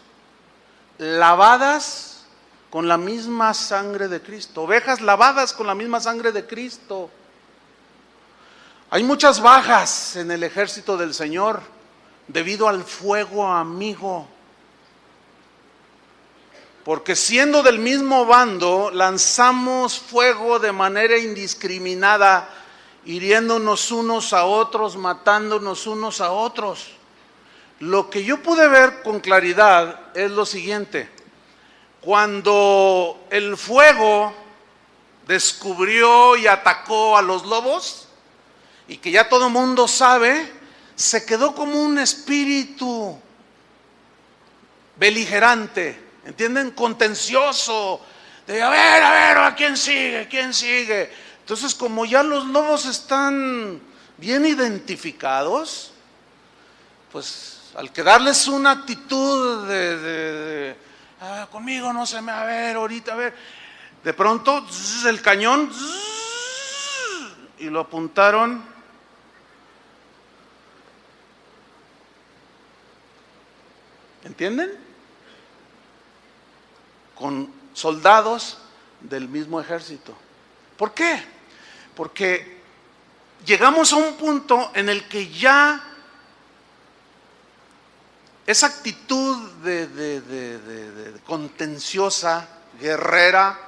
lavadas con la misma sangre de Cristo, ovejas lavadas con la misma sangre de Cristo. Hay muchas bajas en el ejército del Señor debido al fuego amigo, porque siendo del mismo bando lanzamos fuego de manera indiscriminada, hiriéndonos unos a otros, matándonos unos a otros. Lo que yo pude ver con claridad es lo siguiente: cuando el fuego descubrió y atacó a los lobos, y que ya todo el mundo sabe, se quedó como un espíritu beligerante, ¿entienden? Contencioso, de a ver, ¿a quién sigue? ¿Quién sigue? Entonces, como ya los lobos están bien identificados, pues al quedarles una actitud conmigo no se me va a ver ahorita, a ver, de pronto el cañón y lo apuntaron ¿Entienden? Con soldados del mismo ejército. ¿Por qué? Porque llegamos a un punto en el que ya esa actitud de contenciosa, guerrera,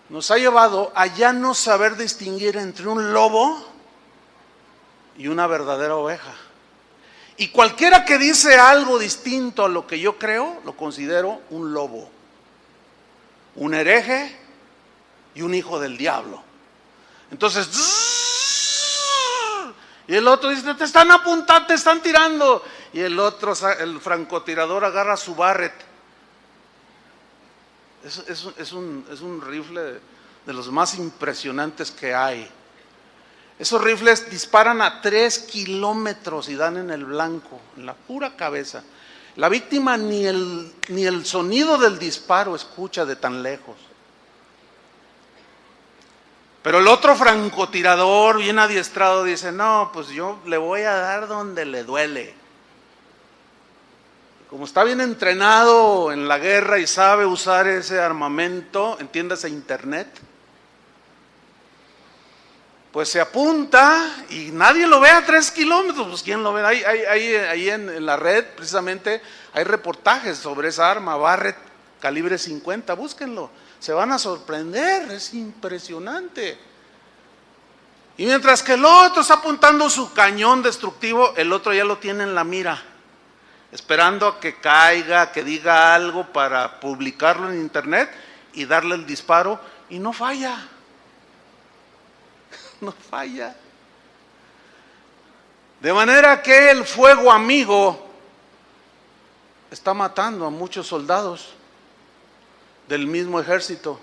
nos ha llevado a ya no saber distinguir entre un lobo y una verdadera oveja. Y cualquiera que dice algo distinto a lo que yo creo, lo considero un lobo, un hereje y un hijo del diablo. Entonces, y el otro dice, te están apuntando, te están tirando. Y el otro, el francotirador, agarra su Barrett. Es un rifle de los más impresionantes que hay. Esos rifles disparan a 3 kilómetros y dan en el blanco, en la pura cabeza. La víctima ni el sonido del disparo escucha de tan lejos. Pero el otro francotirador, bien adiestrado, dice, no, pues yo le voy a dar donde le duele. Como está bien entrenado en la guerra y sabe usar ese armamento, entiéndase internet, pues se apunta y nadie lo ve a 3 kilómetros. Pues ¿quién lo ve? Ahí en la red precisamente hay reportajes sobre esa arma, Barrett calibre 50, búsquenlo, se van a sorprender, es impresionante. Y mientras que el otro está apuntando su cañón destructivo, el otro ya lo tiene en la mira, esperando a que caiga, que diga algo para publicarlo en internet y darle el disparo, y no falla. No falla. De manera que el fuego amigo está matando a muchos soldados del mismo ejército.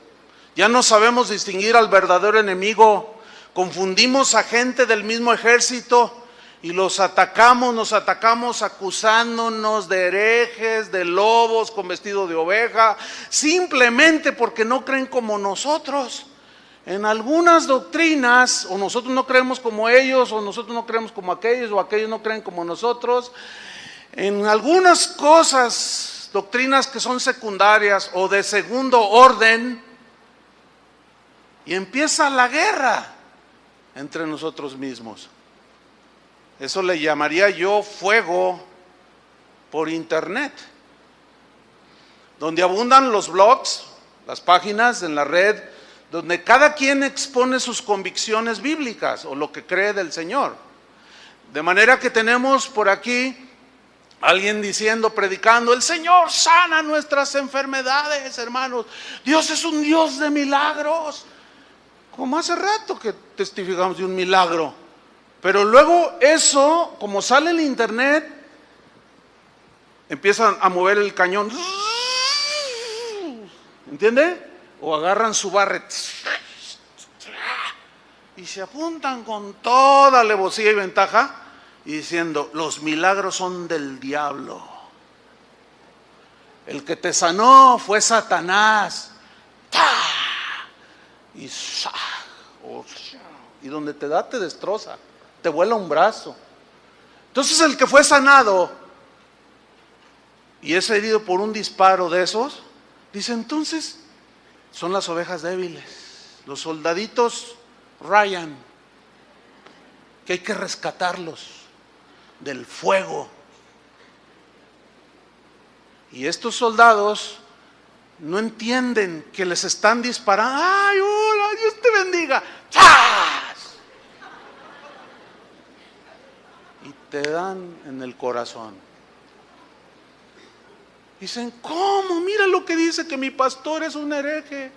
Ya no sabemos distinguir al verdadero enemigo. Confundimos a gente del mismo ejército y nos atacamos acusándonos de herejes, de lobos con vestido de oveja, simplemente porque no creen como nosotros. En algunas doctrinas, o nosotros no creemos como ellos, o nosotros no creemos como aquellos, o aquellos no creen como nosotros. En algunas cosas, doctrinas que son secundarias o de segundo orden, y empieza la guerra entre nosotros mismos. Eso le llamaría yo fuego por internet, donde abundan los blogs, las páginas en la red, donde cada quien expone sus convicciones bíblicas o lo que cree del Señor. De manera que tenemos por aquí alguien diciendo, predicando, el Señor sana nuestras enfermedades, hermanos. Dios es un Dios de milagros. Como hace rato que testificamos de un milagro. Pero luego eso, como sale en internet, empiezan a mover el cañón. ¿Entiende? O agarran su Barrett y se apuntan con toda alevosía y ventaja y diciendo, los milagros son del diablo. El que te sanó fue Satanás. Y donde te da te destroza, te vuela un brazo. Entonces el que fue sanado y es herido por un disparo de esos, dice, entonces son las ovejas débiles, los soldaditos Ryan, que hay que rescatarlos del fuego. Y estos soldados no entienden que les están disparando. ¡Ay, hola, Dios te bendiga! ¡Chas! Y te dan en el corazón. Dicen, ¿cómo? Mira lo que dice, que mi pastor es un hereje.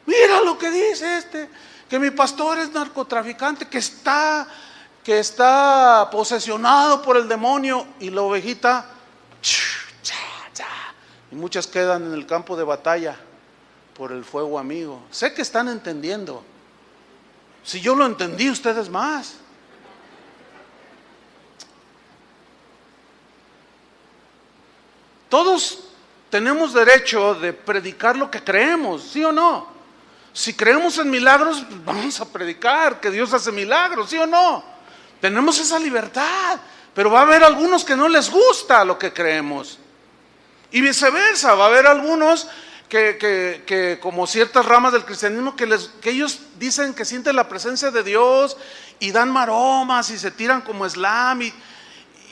Mira lo que dice que mi pastor es narcotraficante, que está posesionado por el demonio. Y la ovejita, y muchas quedan en el campo de batalla por el fuego amigo. Sé que están entendiendo. Si yo lo entendí, ustedes más. Todos tenemos derecho de predicar lo que creemos, ¿sí o no? Si creemos en milagros, vamos a predicar que Dios hace milagros, ¿sí o no? Tenemos esa libertad, Pero va a haber algunos que no les gusta lo que creemos. Y viceversa, va a haber algunos que como ciertas ramas del cristianismo, que ellos dicen que sienten la presencia de Dios y dan maromas y se tiran como Islam.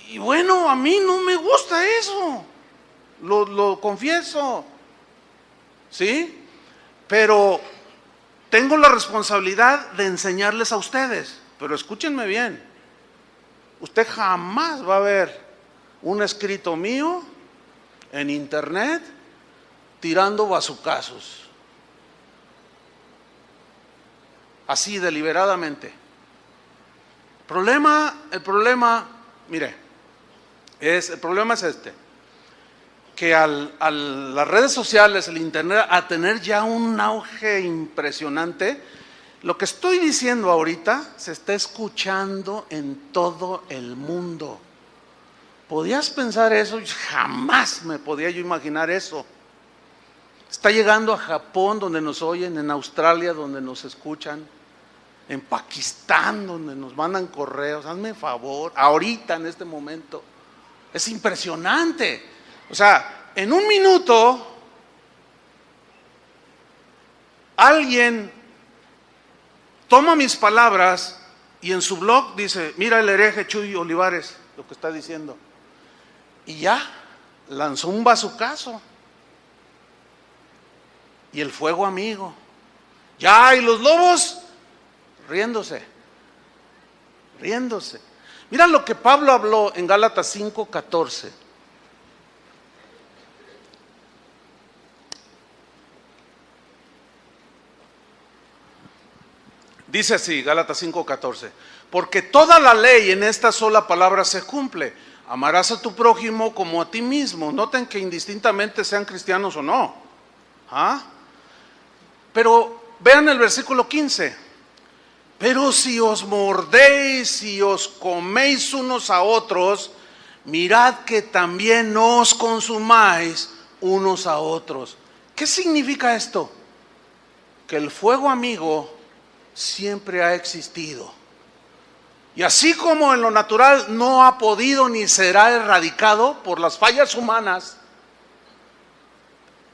Y bueno, a mí no me gusta eso, lo confieso, ¿sí? Pero tengo la responsabilidad de enseñarles a ustedes. Pero escúchenme bien, usted jamás va a ver un escrito mío en internet tirando bazucazos, así deliberadamente. El problema, mire, el problema es este, que a las redes sociales, el internet, a tener ya un auge impresionante, lo que estoy diciendo ahorita se está escuchando en todo el mundo. ¿Podías pensar eso? Jamás me podía yo imaginar eso. Está llegando a Japón, donde nos oyen, en Australia, donde nos escuchan, en Pakistán, donde nos mandan correos. Hazme favor, ahorita, en este momento. Es impresionante. O sea, en un minuto, alguien toma mis palabras y en su blog dice: mira el hereje Chuy Olivares, lo que está diciendo. Y ya, lanzó un bazucazo. Y el fuego amigo. Ya, y los lobos riéndose. Mira lo que Pablo habló en Gálatas 5:14. Dice así, Gálatas 5:14: porque toda la ley en esta sola palabra se cumple: amarás a tu prójimo como a ti mismo. Noten que indistintamente sean cristianos o no. Pero vean el versículo 15. Pero si os mordéis y os coméis unos a otros, mirad que también no os consumáis unos a otros. ¿Qué significa esto? Que el fuego amigo siempre ha existido. Y así como en lo natural no ha podido ni será erradicado por las fallas humanas,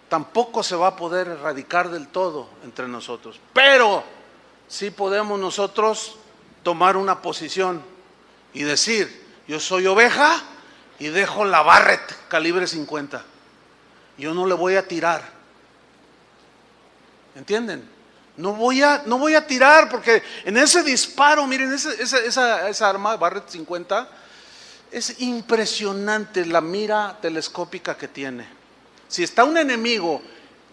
tampoco se va a poder erradicar del todo entre nosotros. Pero sí podemos nosotros tomar una posición y decir: yo soy oveja y dejo la Barrett calibre 50. Yo no le voy a tirar. ¿Entienden? No voy a tirar, porque en ese disparo, miren, esa arma Barrett 50 es impresionante la mira telescópica que tiene. Si está un enemigo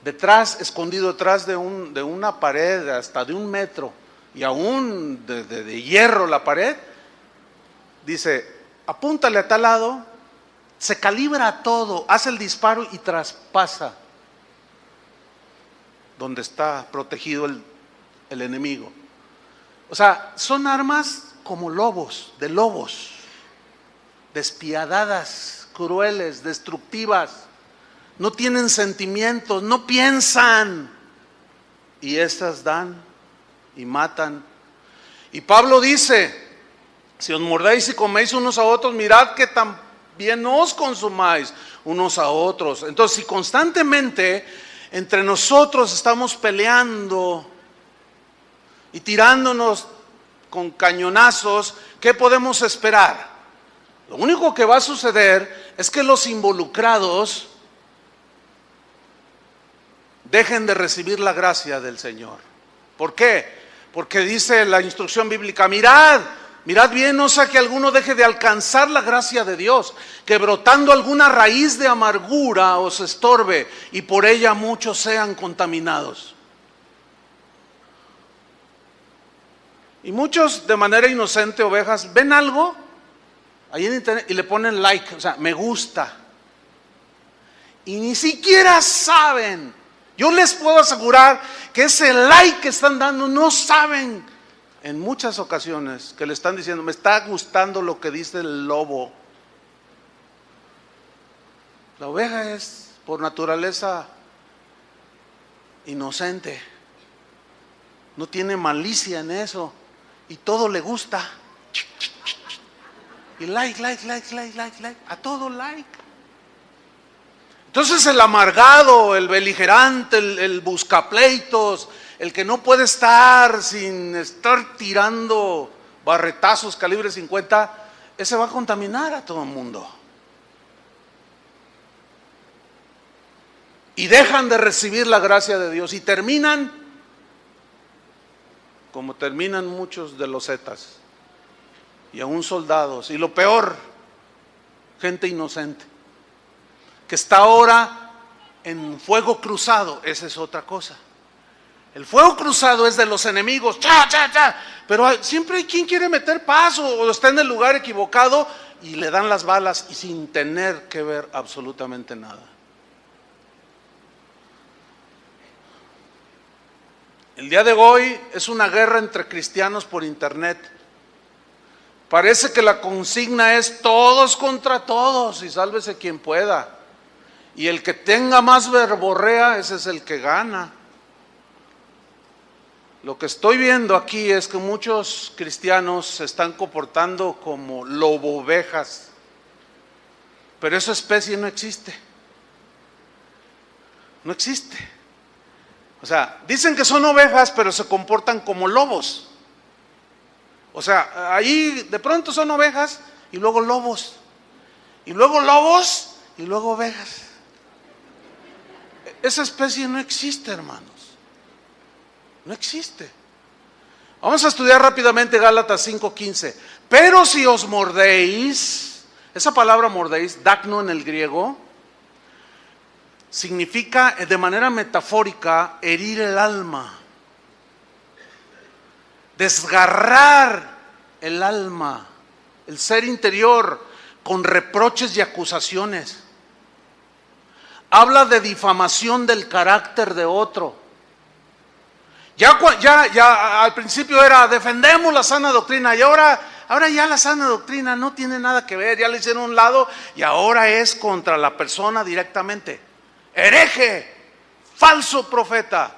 detrás, escondido detrás de una pared hasta de 1 metro, y aún de hierro la pared, dice: apúntale a tal lado, se calibra todo, hace el disparo y traspasa donde está protegido el enemigo. O sea, son armas como lobos, despiadadas, crueles, destructivas. No tienen sentimientos, no piensan. Y estas dan y matan. Y Pablo dice: si os mordéis y coméis unos a otros, mirad que también os consumáis unos a otros. Entonces, si constantemente entre nosotros estamos peleando y tirándonos con cañonazos, ¿qué podemos esperar? Lo único que va a suceder es que los involucrados dejen de recibir la gracia del Señor. ¿Por qué? Porque dice la instrucción bíblica: mirad bien, no sea que alguno deje de alcanzar la gracia de Dios, que brotando alguna raíz de amargura os estorbe y por ella muchos sean contaminados. Y muchos, de manera inocente, ovejas, ven algo ahí en internet y le ponen like, o sea, me gusta, y ni siquiera saben. Yo les puedo asegurar que ese like que están dando, no saben en muchas ocasiones que le están diciendo: me está gustando lo que dice el lobo. La oveja es por naturaleza inocente, no tiene malicia en eso y todo le gusta. Y like, a todo like. Entonces el amargado, el beligerante, el buscapleitos, el que no puede estar sin estar tirando barretazos calibre 50, ese va a contaminar a todo el mundo. Y dejan de recibir la gracia de Dios y terminan como terminan muchos de los zetas y aún soldados. Y lo peor, gente inocente que está ahora en fuego cruzado. Esa es otra cosa. El fuego cruzado es de los enemigos, pero siempre hay quien quiere meter paso o está en el lugar equivocado y le dan las balas y sin tener que ver absolutamente nada. El día de hoy es una guerra entre cristianos por internet. Parece que la consigna es todos contra todos y sálvese quien pueda. Y el que tenga más verborrea, ese es el que gana. Lo que estoy viendo aquí es que muchos cristianos se están comportando como lobo-ovejas, pero esa especie no existe. No existe. O sea, dicen que son ovejas, pero se comportan como lobos. O sea, ahí de pronto son ovejas y luego lobos. Y luego lobos y luego ovejas. Esa especie no existe, hermanos. No existe. Vamos a estudiar rápidamente Gálatas 5:15. Pero si os mordéis, esa palabra mordéis, dacno en el griego, significa de manera metafórica herir el alma, desgarrar el alma, el ser interior con reproches y acusaciones. Habla de difamación del carácter de otro. Ya al principio era defendemos la sana doctrina y ahora ya la sana doctrina no tiene nada que ver, ya le hicieron a un lado y ahora es contra la persona directamente. Hereje, falso profeta.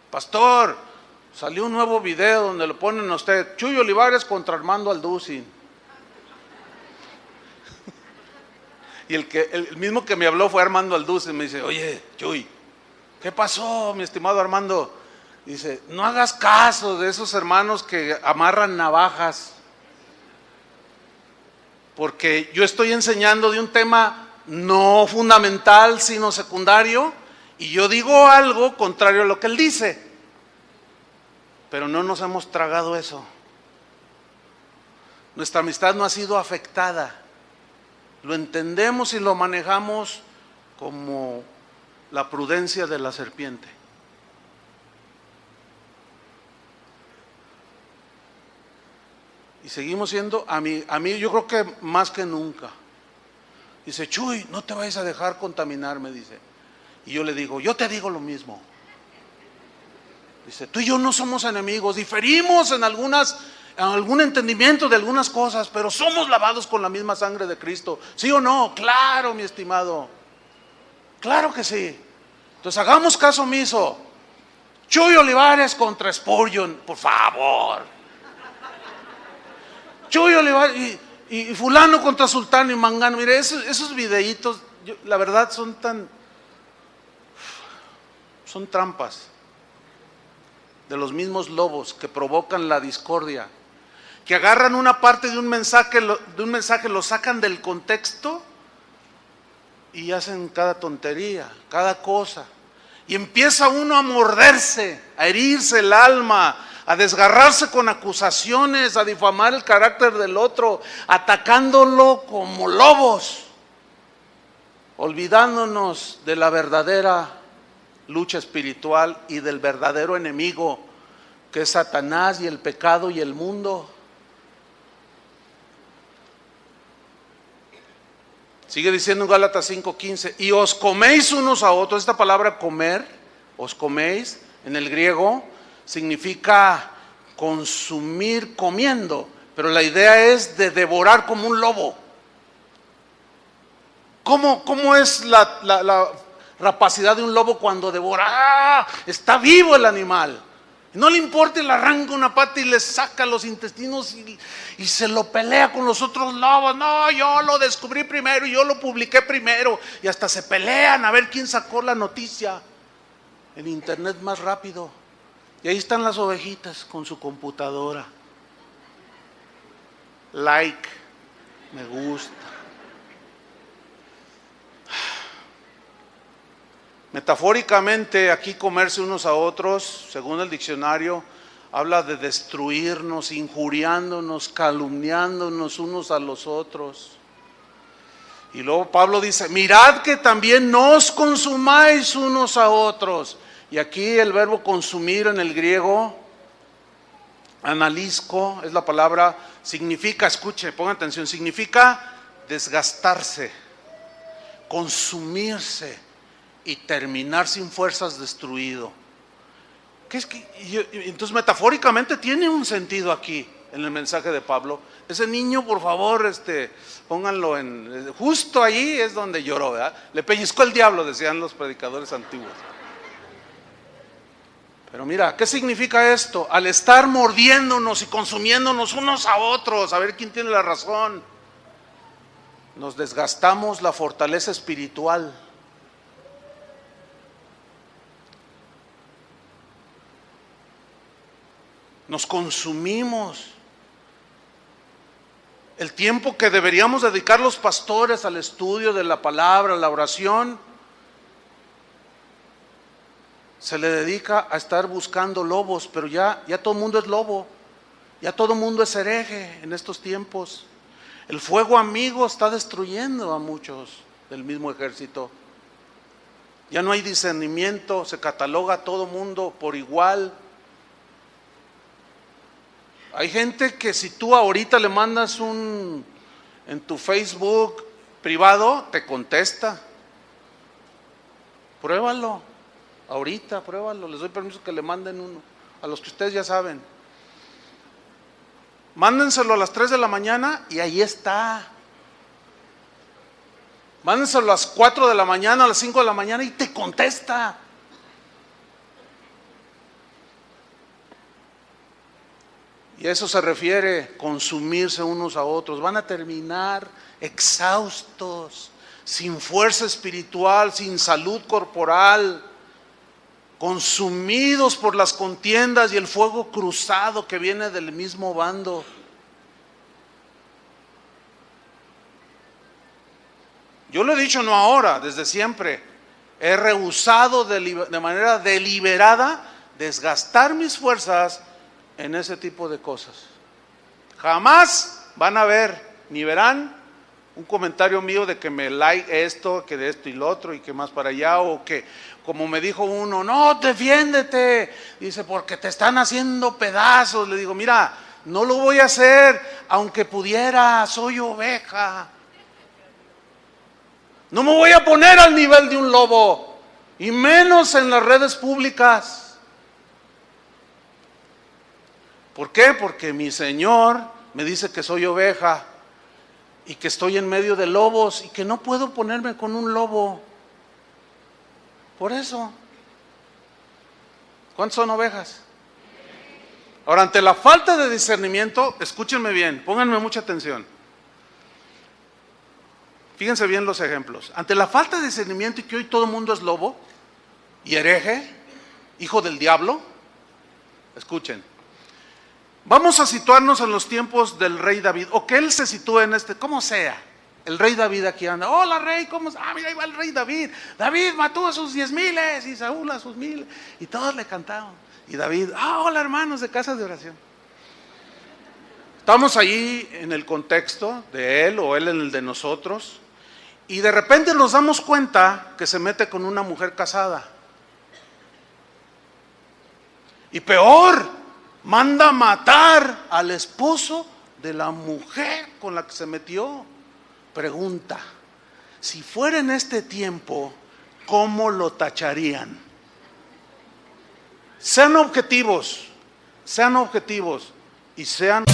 Pastor, salió un nuevo video donde lo ponen a usted, Chuy Olivares contra Armando Alducin. Y el mismo que me habló fue Armando Alducin, me dice, oye, Chuy, ¿qué pasó, mi estimado Armando? Dice, no hagas caso de esos hermanos que amarran navajas, porque yo estoy enseñando de un tema no fundamental, sino secundario, y yo digo algo contrario a lo que él dice, pero no nos hemos tragado eso. Nuestra amistad no ha sido afectada. Lo entendemos y lo manejamos como la prudencia de la serpiente. Y seguimos siendo a mí yo creo que más que nunca. Dice, Chuy, no te vayas a dejar contaminar, me dice. Y yo le digo, yo te digo lo mismo. Dice, tú y yo no somos enemigos, diferimos en algún entendimiento de algunas cosas, pero somos lavados con la misma sangre de Cristo. ¿Sí o no? Claro, mi estimado. Claro que sí. Entonces hagamos caso omiso. Chuy Olivares contra Spurgeon, por favor. Chuy Olivares y fulano contra sultano y mangano. Mire, esos videitos, la verdad son trampas de los mismos lobos que provocan la discordia, que agarran una parte de un mensaje, lo sacan del contexto y hacen cada tontería, cada cosa, y empieza uno a morderse, a herirse el alma, a desgarrarse con acusaciones, a difamar el carácter del otro, atacándolo como lobos, olvidándonos de la verdadera lucha espiritual y del verdadero enemigo que es Satanás y el pecado y el mundo. Sigue diciendo en Gálatas 5:15, y os coméis unos a otros. Esta palabra comer, os coméis, en el griego significa consumir comiendo, pero la idea es de devorar como un lobo. ¿Cómo es la rapacidad de un lobo cuando devora? ¡Ah! Está vivo el animal. No le importa, le arranca una pata y le saca los intestinos y se lo pelea con los otros lobos. No, yo lo descubrí primero, yo lo publiqué primero. Y hasta se pelean a ver quién sacó la noticia en internet más rápido. Y ahí están las ovejitas con su computadora. Like, me gusta. Metafóricamente, aquí comerse unos a otros, según el diccionario, habla de destruirnos, injuriándonos, calumniándonos unos a los otros. Y luego Pablo dice, mirad que también no os consumáis unos a otros. Y aquí el verbo consumir en el griego, analisco, es la palabra, significa, escuche, pongan atención, significa desgastarse, consumirse y terminar sin fuerzas destruido. ¿Qué es que? Entonces metafóricamente tiene un sentido aquí en el mensaje de Pablo. Ese niño, por favor, pónganlo justo ahí es donde lloró, ¿verdad? Le pellizcó el diablo, decían los predicadores antiguos. Pero mira, ¿qué significa esto? Al estar mordiéndonos y consumiéndonos unos a otros, a ver quién tiene la razón, nos desgastamos la fortaleza espiritual. Nos consumimos. El tiempo que deberíamos dedicar los pastores al estudio de la palabra, a la oración, se le dedica a estar buscando lobos, pero ya todo el mundo es lobo, ya todo el mundo es hereje en estos tiempos. El fuego amigo está destruyendo a muchos del mismo ejército. Ya no hay discernimiento, se cataloga a todo mundo por igual. Hay gente que si tú ahorita le mandas en tu Facebook privado, te contesta. Pruébalo, ahorita, pruébalo. Les doy permiso que le manden uno, a los que ustedes ya saben. Mándenselo a las 3 de la mañana y ahí está. Mándenselo a las 4 de la mañana, a las 5 de la mañana y te contesta. Y a eso se refiere consumirse unos a otros. Van a terminar exhaustos, sin fuerza espiritual, sin salud corporal, consumidos por las contiendas y el fuego cruzado que viene del mismo bando. Yo lo he dicho no ahora, desde siempre. He rehusado de manera deliberada desgastar mis fuerzas en ese tipo de cosas. Jamás van a ver, ni verán un comentario mío de que me like esto, que de esto y lo otro y que más para allá, o que como me dijo uno, no, defiéndete, dice, porque te están haciendo pedazos. Le digo, mira, no lo voy a hacer aunque pudiera, soy oveja. No me voy a poner al nivel de un lobo, y menos en las redes públicas. ¿Por qué? Porque mi Señor me dice que soy oveja y que estoy en medio de lobos y que no puedo ponerme con un lobo. Por eso. ¿Cuántos son ovejas? Ahora, ante la falta de discernimiento, escúchenme bien, pónganme mucha atención. Fíjense bien los ejemplos. Ante la falta de discernimiento y que hoy todo el mundo es lobo y hereje, hijo del diablo, escuchen. Vamos a situarnos en los tiempos del rey David, o que él se sitúe en como sea. El rey David aquí anda, hola rey, ¿cómo estás? Mira, ahí va el rey David. David mató a sus 10,000 y Saúl a sus 1,000. Y todos le cantaban. Y David, hola hermanos de casa de oración. Estamos allí en el contexto de él o él en el de nosotros. Y de repente nos damos cuenta que se mete con una mujer casada. Y peor, manda matar al esposo de la mujer con la que se metió. Pregunta, si fuera en este tiempo, ¿cómo lo tacharían? Sean objetivos y sean...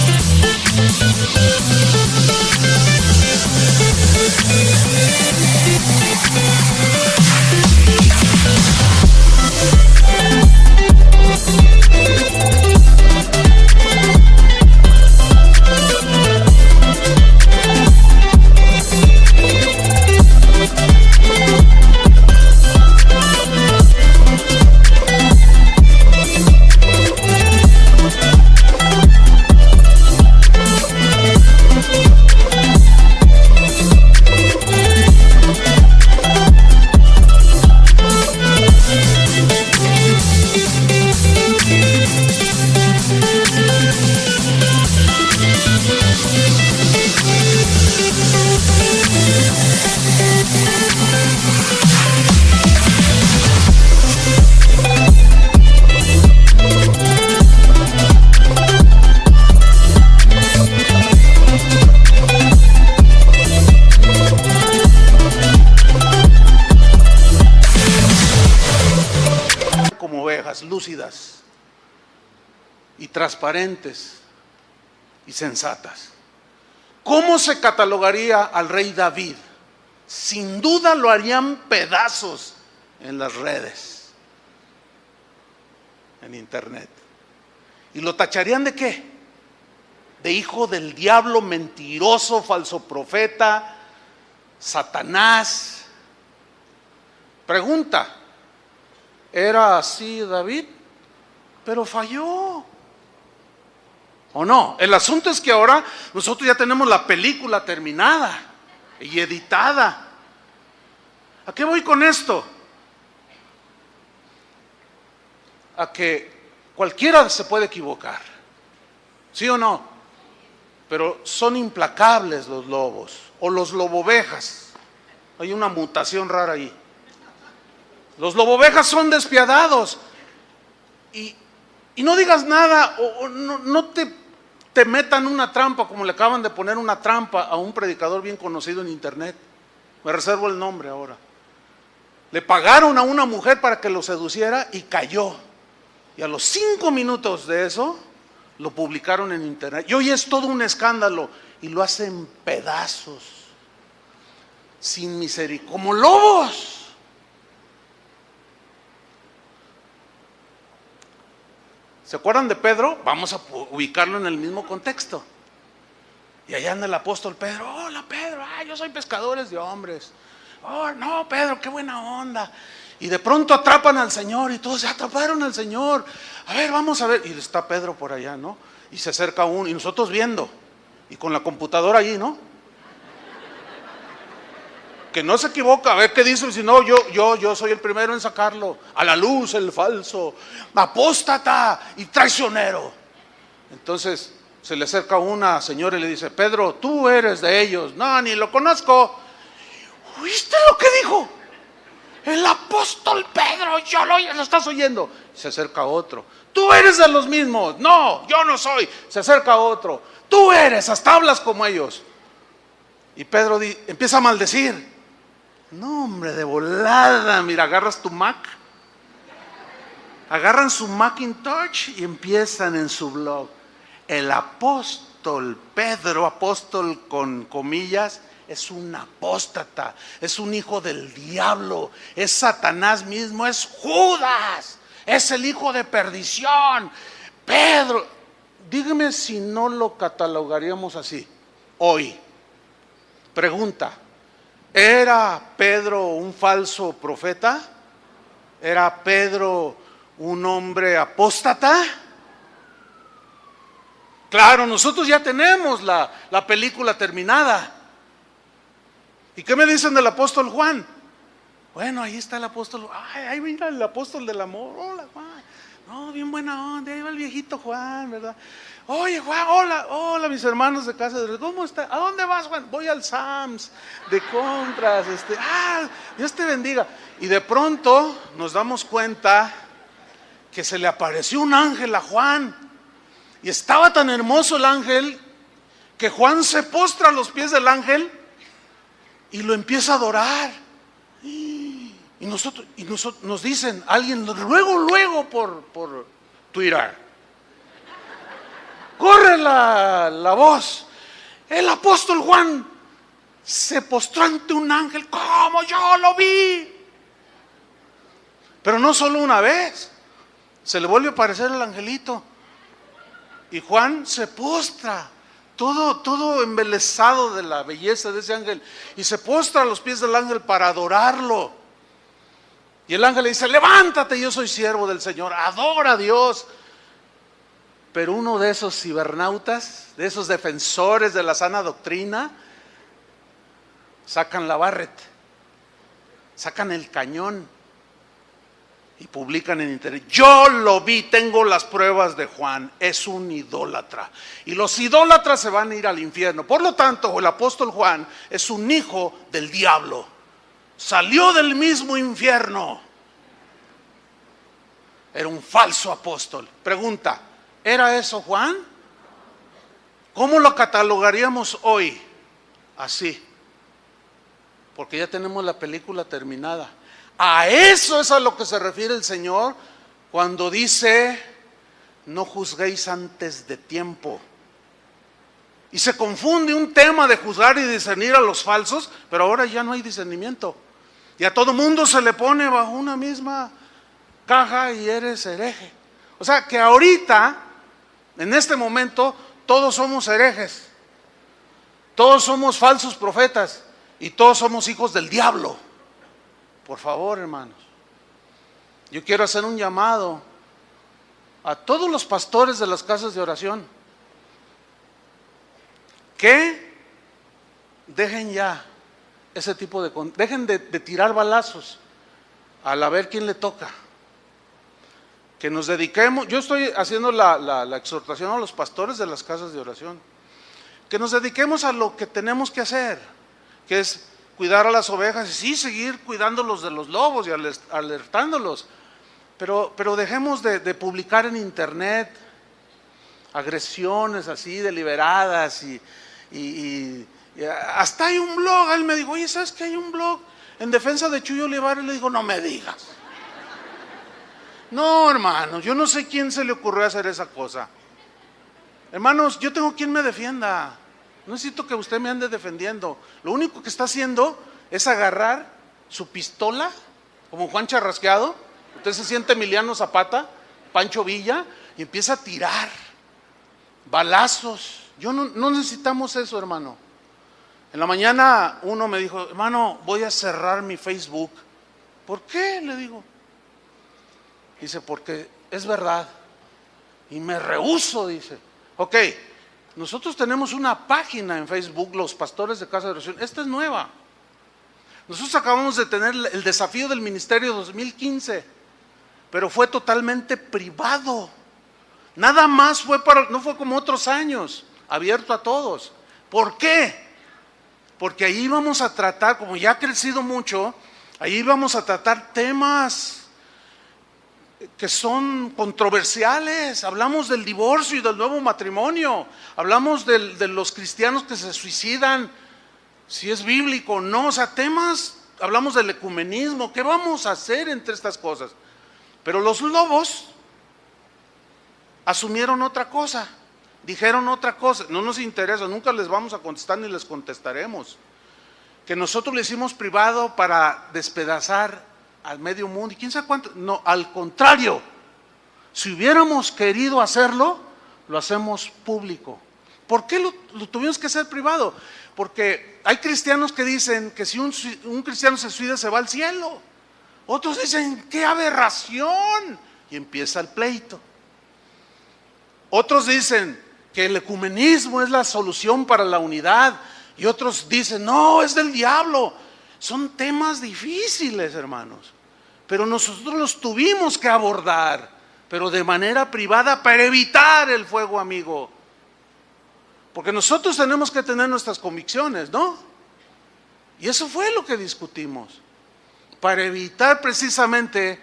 lúcidas y transparentes y sensatas. ¿Cómo se catalogaría al rey David? Sin duda lo harían pedazos en las redes, en internet. ¿Y lo tacharían de qué? De hijo del diablo, mentiroso, falso profeta, Satanás. Pregunta: ¿era así David? Pero falló, ¿o no? El asunto es que ahora nosotros ya tenemos la película terminada y editada. ¿A qué voy con esto? A que cualquiera se puede equivocar, ¿sí o no? Pero son implacables los lobos, o los lobovejas. Hay una mutación rara ahí. Los lobovejas son despiadados. Y no digas nada, o no te metan una trampa, como le acaban de poner una trampa a un predicador bien conocido en internet. Me reservo el nombre ahora. Le pagaron a una mujer para que lo seduciera y cayó. Y a los 5 minutos de eso, lo publicaron en internet. Y hoy es todo un escándalo. Y lo hacen pedazos, sin misericordia, como lobos. ¿Se acuerdan de Pedro? Vamos a ubicarlo en el mismo contexto. Y allá anda el apóstol Pedro. Hola Pedro, yo soy pescadores de hombres. Oh, no Pedro, qué buena onda. Y de pronto atrapan al Señor y todos se atraparon al Señor. A ver, vamos a ver. Y está Pedro por allá, ¿no? Y se acerca uno y nosotros viendo. Y con la computadora allí, ¿no? Que no se equivoca, a ver qué dice, si no, yo soy el primero en sacarlo a la luz, el falso, apóstata y traicionero. Entonces se le acerca una señora y le dice: Pedro, tú eres de ellos. No, ni lo conozco. ¿Oíste lo que dijo? El apóstol Pedro, lo estás oyendo. Se acerca otro: tú eres de los mismos. No, yo no soy. Se acerca otro: tú eres, hasta hablas como ellos. Y Pedro empieza a maldecir. No, hombre, de volada, mira, agarras tu Mac, agarran su Macintosh y empiezan en su blog: el apóstol Pedro, apóstol con comillas, es un apóstata, es un hijo del diablo, es Satanás mismo, es Judas, es el hijo de perdición. Pedro, dígame si no lo catalogaríamos así hoy. Pregunta: ¿era Pedro un falso profeta? ¿Era Pedro un hombre apóstata? Claro, nosotros ya tenemos la película terminada. ¿Y qué me dicen del apóstol Juan? Bueno, ahí está el apóstol. Ay, ahí mira el apóstol del amor. Hola, Juan. No, bien buena onda. Ahí va el viejito Juan, ¿verdad? Oye, Juan, hola mis hermanos de casa. ¿Cómo está? ¿A dónde vas, Juan? Voy al Sams de compras. Dios te bendiga. Y de pronto nos damos cuenta que se le apareció un ángel a Juan. Y estaba tan hermoso el ángel que Juan se postra a los pies del ángel y lo empieza a adorar. Y nosotros nos dicen, alguien luego por Twitter, corre la voz: el apóstol Juan se postró ante un ángel como yo lo vi. Pero no solo una vez, se le vuelve a aparecer el angelito y Juan se postra, todo embelesado de la belleza de ese ángel, y se postra a los pies del ángel para adorarlo. Y el ángel le dice: levántate, yo soy siervo del Señor, adora a Dios. Pero uno de esos cibernautas, de esos defensores de la sana doctrina, sacan la Barrett, sacan el cañón y publican en internet: yo lo vi, tengo las pruebas de Juan, es un idólatra. Y los idólatras se van a ir al infierno. Por lo tanto, el apóstol Juan es un hijo del diablo. Salió del mismo infierno. Era un falso apóstol. Pregunta: ¿era eso Juan? ¿Cómo lo catalogaríamos hoy? Así. Porque ya tenemos la película terminada. A eso es a lo que se refiere el Señor cuando dice, no juzguéis antes de tiempo. Y se confunde un tema de juzgar y discernir a los falsos, pero ahora ya no hay discernimiento. Y a todo mundo se le pone bajo una misma caja y eres hereje. O sea que ahorita, en este momento, todos somos herejes. Todos somos falsos profetas y todos somos hijos del diablo. Por favor, hermanos, yo quiero hacer un llamado a todos los pastores de las casas de oración que dejen ya ese tipo de... dejen de tirar balazos al a ver quién le toca. Que nos dediquemos, yo estoy haciendo la exhortación a los pastores de las casas de oración, que nos dediquemos a lo que tenemos que hacer, que es cuidar a las ovejas y sí, seguir cuidándolos de los lobos y alertándolos, pero dejemos de publicar en internet agresiones así deliberadas y hasta hay un blog. Él me dijo, oye, ¿sabes que hay un blog en defensa de Chuy Olivares? Le digo, no me digas. No, hermanos, yo no sé quién se le ocurrió hacer esa cosa. Hermanos, yo tengo quien me defienda. No necesito que usted me ande defendiendo. Lo único que está haciendo es agarrar su pistola, como Juan Charrasqueado. Usted se siente Emiliano Zapata, Pancho Villa, y empieza a tirar balazos. No necesitamos eso, hermano. En la mañana uno me dijo, hermano, voy a cerrar mi Facebook. ¿Por qué? Le digo. Dice, porque es verdad. Y me rehúso, dice. Ok, nosotros tenemos una página en Facebook, los pastores de casa de oración. Esta es nueva. Nosotros acabamos de tener el desafío del ministerio 2015, pero fue totalmente privado. Nada más no fue como otros años, abierto a todos. ¿Por qué? Porque ahí vamos a tratar, como ya ha crecido mucho, ahí vamos a tratar temas que son controversiales. Hablamos del divorcio y del nuevo matrimonio. Hablamos de los cristianos que se suicidan, si es bíblico o no. O sea, temas, hablamos del ecumenismo. ¿Qué vamos a hacer entre estas cosas? Pero los lobos asumieron otra cosa, dijeron otra cosa. No nos interesa, nunca les vamos a contestar ni les contestaremos. Que nosotros le hicimos privado para despedazar al medio mundo y quién sabe cuánto. No, al contrario, si hubiéramos querido hacerlo, lo hacemos público. ¿Por qué lo tuvimos que hacer privado? Porque hay cristianos que dicen que si un cristiano se suicida se va al cielo. Otros dicen, ¡qué aberración! Y empieza el pleito. Otros dicen que el ecumenismo es la solución para la unidad. Y otros dicen, no, es del diablo. Son temas difíciles, hermanos, pero nosotros los tuvimos que abordar, pero de manera privada para evitar el fuego amigo. Porque nosotros tenemos que tener nuestras convicciones, ¿no? Y eso fue lo que discutimos, para evitar precisamente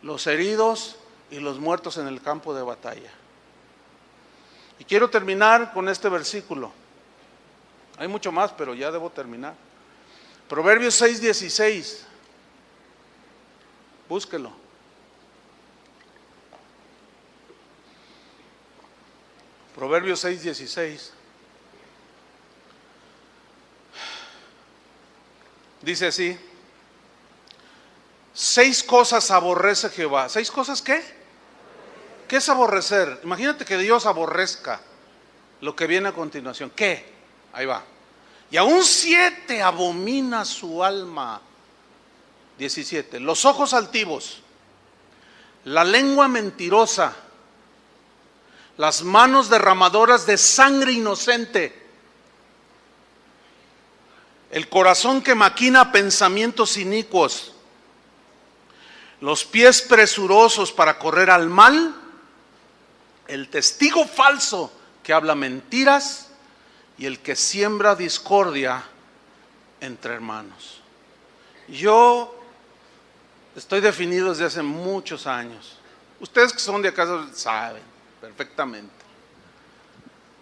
los heridos y los muertos en el campo de batalla. Y quiero terminar con este versículo. Hay mucho más, pero ya debo terminar. Proverbios 6:16, búsquelo. Proverbios 6:16. Dice así: 6 cosas aborrece Jehová. ¿6 cosas qué? ¿Qué es aborrecer? Imagínate que Dios aborrezca lo que viene a continuación. ¿Qué? Ahí va. Y aún 7 abomina su alma. 17. Los ojos altivos, la lengua mentirosa, las manos derramadoras de sangre inocente, el corazón que maquina pensamientos inicuos, los pies presurosos para correr al mal, el testigo falso que habla mentiras y el que siembra discordia entre hermanos. Yo estoy definido desde hace muchos años. Ustedes que son de acá saben perfectamente.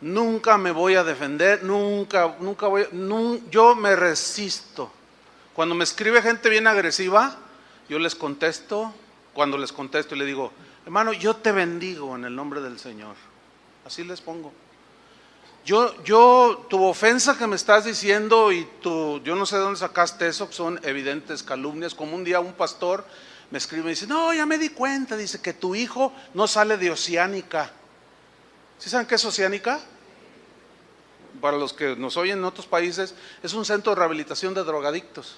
Nunca me voy a defender, yo me resisto. Cuando me escribe gente bien agresiva, yo les contesto. Cuando les contesto le digo, Hermano, yo te bendigo en el nombre del Señor. Así les pongo. Tu ofensa que me estás diciendo y yo no sé de dónde sacaste eso, que son evidentes calumnias. Como un día un pastor me escribe y dice, no, ya me di cuenta, dice que tu hijo no sale de Oceánica. ¿Sí saben qué es Oceánica? Para los que nos oyen en otros países, es un centro de rehabilitación de drogadictos.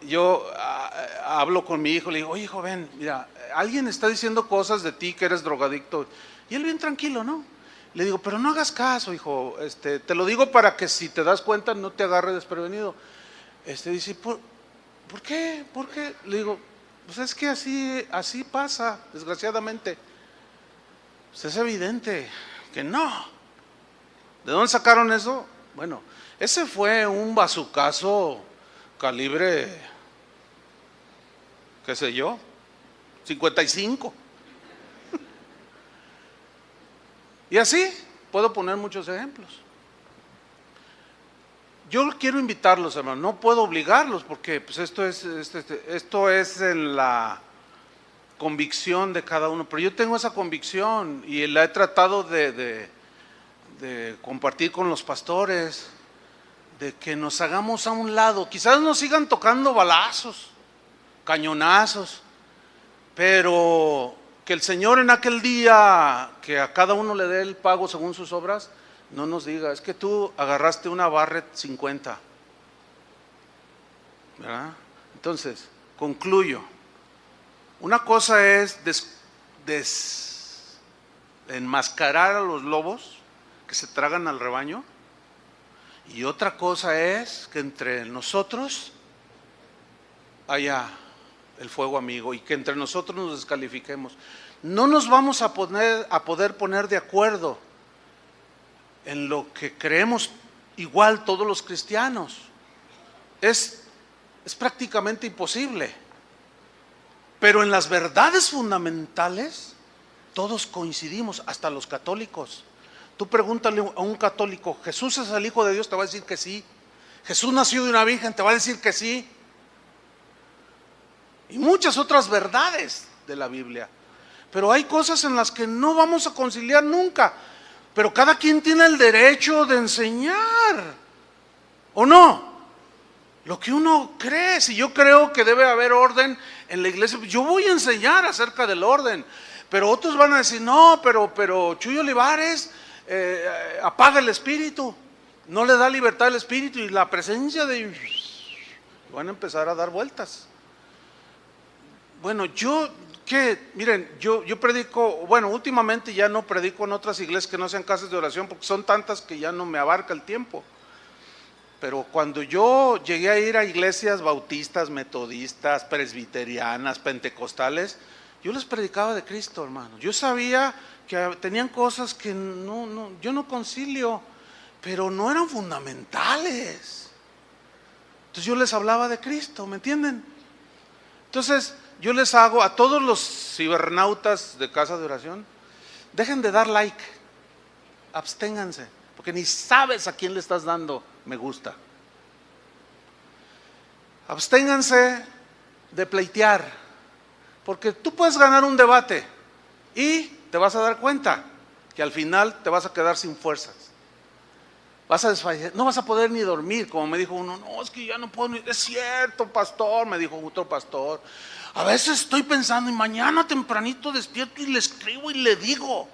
Yo hablo con mi hijo, le digo, oye, joven, mira, alguien está diciendo cosas de ti que eres drogadicto. Y él bien tranquilo, ¿no? Le digo, pero no hagas caso, hijo, te lo digo para que si te das cuenta no te agarre desprevenido. Dice, ¿por qué? ¿Por qué? Le digo, pues es que así pasa, desgraciadamente. Pues es evidente que no. ¿De dónde sacaron eso? Bueno, ese fue un bazucazo calibre, qué sé yo, 55. Y así puedo poner muchos ejemplos. Yo quiero invitarlos, hermano, no puedo obligarlos porque pues esto es en la convicción de cada uno, pero yo tengo esa convicción y la he tratado de compartir con los pastores, de que nos hagamos a un lado. Quizás nos sigan tocando balazos, cañonazos, pero que el Señor en aquel día, que a cada uno le dé el pago según sus obras, no nos diga, es que tú agarraste una Barrett 50, ¿verdad? Entonces, concluyo. Una cosa es enmascarar a los lobos que se tragan al rebaño, y otra cosa es que entre nosotros haya el fuego amigo y que entre nosotros nos descalifiquemos. No nos vamos a poder poner de acuerdo en lo que creemos igual todos los cristianos. Es prácticamente imposible. Pero en las verdades fundamentales todos coincidimos, hasta los católicos. Tú pregúntale a un católico, ¿Jesús es el Hijo de Dios? Te va a decir que sí. ¿Jesús nació de una virgen? Te va a decir que sí. Y muchas otras verdades de la Biblia. Pero hay cosas en las que no vamos a conciliar nunca. Pero cada quien tiene el derecho de enseñar, ¿o no? Lo que uno cree. Si yo creo que debe haber orden en la iglesia, yo voy a enseñar acerca del orden. Pero otros van a decir, no, pero Chuy Olivares apaga el espíritu, no le da libertad al espíritu, y la presencia de... van a empezar a dar vueltas. Bueno, miren, yo predico, bueno, últimamente ya no predico en otras iglesias que no sean casas de oración, porque son tantas que ya no me abarca el tiempo. Pero cuando yo llegué a ir a iglesias bautistas, metodistas, presbiterianas, pentecostales, yo les predicaba de Cristo, hermano. Yo sabía que tenían cosas que yo no concilio, pero no eran fundamentales. Entonces yo les hablaba de Cristo, ¿me entienden? Entonces yo les hago a todos los cibernautas de casa de oración, dejen de dar like, absténganse, porque ni sabes a quién le estás dando me gusta. Absténganse de pleitear, porque tú puedes ganar un debate y te vas a dar cuenta que al final te vas a quedar sin fuerzas. vas a desfallecer, no vas a poder ni dormir, como me dijo uno. No, es que ya no puedo ni. Es cierto, pastor, me dijo otro pastor. A veces estoy pensando, y mañana tempranito despierto y le escribo y le digo.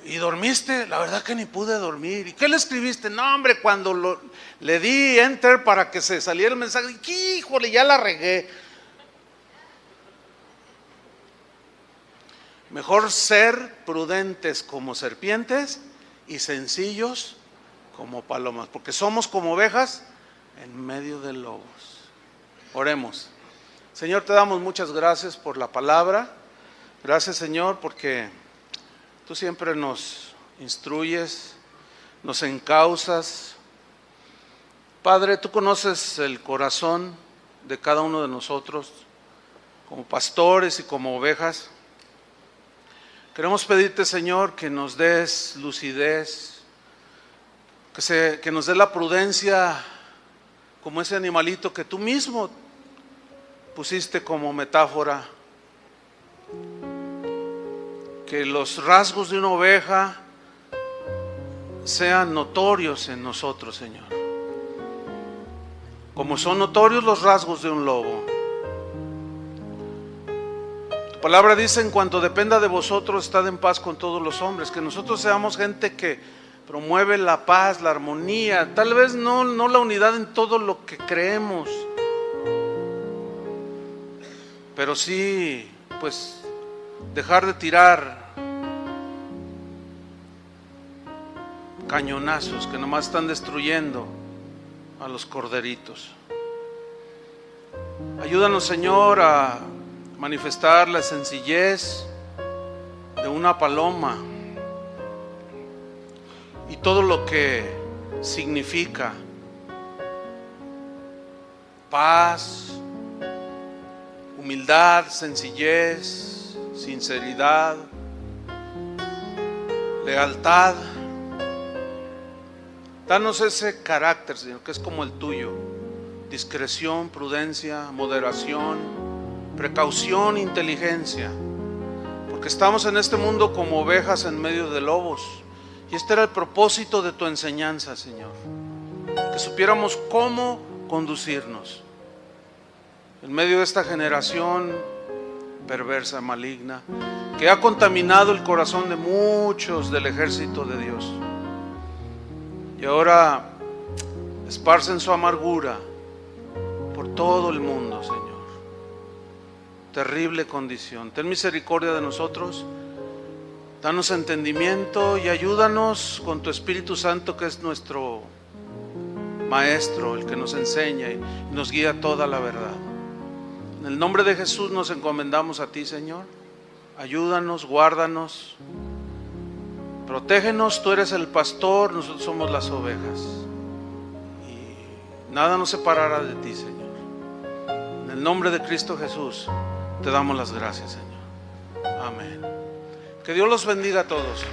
¿Y dormiste? La verdad que ni pude dormir. ¿Y qué le escribiste? No, hombre, cuando le di enter para que se saliera el mensaje, híjole, ya la regué. Mejor ser prudentes como serpientes y sencillos como palomas, porque somos como ovejas en medio de lobos. Oremos. Señor, te damos muchas gracias por la palabra. Gracias, Señor, porque tú siempre nos instruyes, nos encauzas. Padre, tú conoces el corazón de cada uno de nosotros como pastores y como ovejas. Queremos pedirte, Señor, que nos des lucidez, que nos des la prudencia como ese animalito que tú mismo pusiste como metáfora. Que los rasgos de una oveja sean notorios en nosotros, Señor, como son notorios los rasgos de un lobo. Tu palabra dice: en cuanto dependa de vosotros, estad en paz con todos los hombres. Que nosotros seamos gente que promueve la paz, la armonía, tal vez no la unidad en todo lo que creemos, pero sí, pues, dejar de tirar cañonazos que nomás están destruyendo a los corderitos. Ayúdanos, Señor, a manifestar la sencillez de una paloma y todo lo que significa paz, humildad, sencillez, sinceridad, lealtad. Danos ese carácter, Señor, que es como el tuyo: discreción, prudencia, moderación, precaución, inteligencia, porque estamos en este mundo como ovejas en medio de lobos, y este era el propósito de tu enseñanza, Señor, que supiéramos cómo conducirnos en medio de esta generación perversa, maligna, que ha contaminado el corazón de muchos del ejército de Dios, y ahora esparcen su amargura por todo el mundo, Señor. Terrible condición. Ten misericordia de nosotros, danos entendimiento y ayúdanos con tu Espíritu Santo, que es nuestro Maestro, el que nos enseña y nos guía a toda la verdad. En el nombre de Jesús nos encomendamos a ti, Señor. Ayúdanos, guárdanos, protégenos. Tú eres el pastor, nosotros somos las ovejas, y nada nos separará de ti, Señor. En el nombre de Cristo Jesús te damos las gracias, Señor. Amén. Que Dios los bendiga a todos.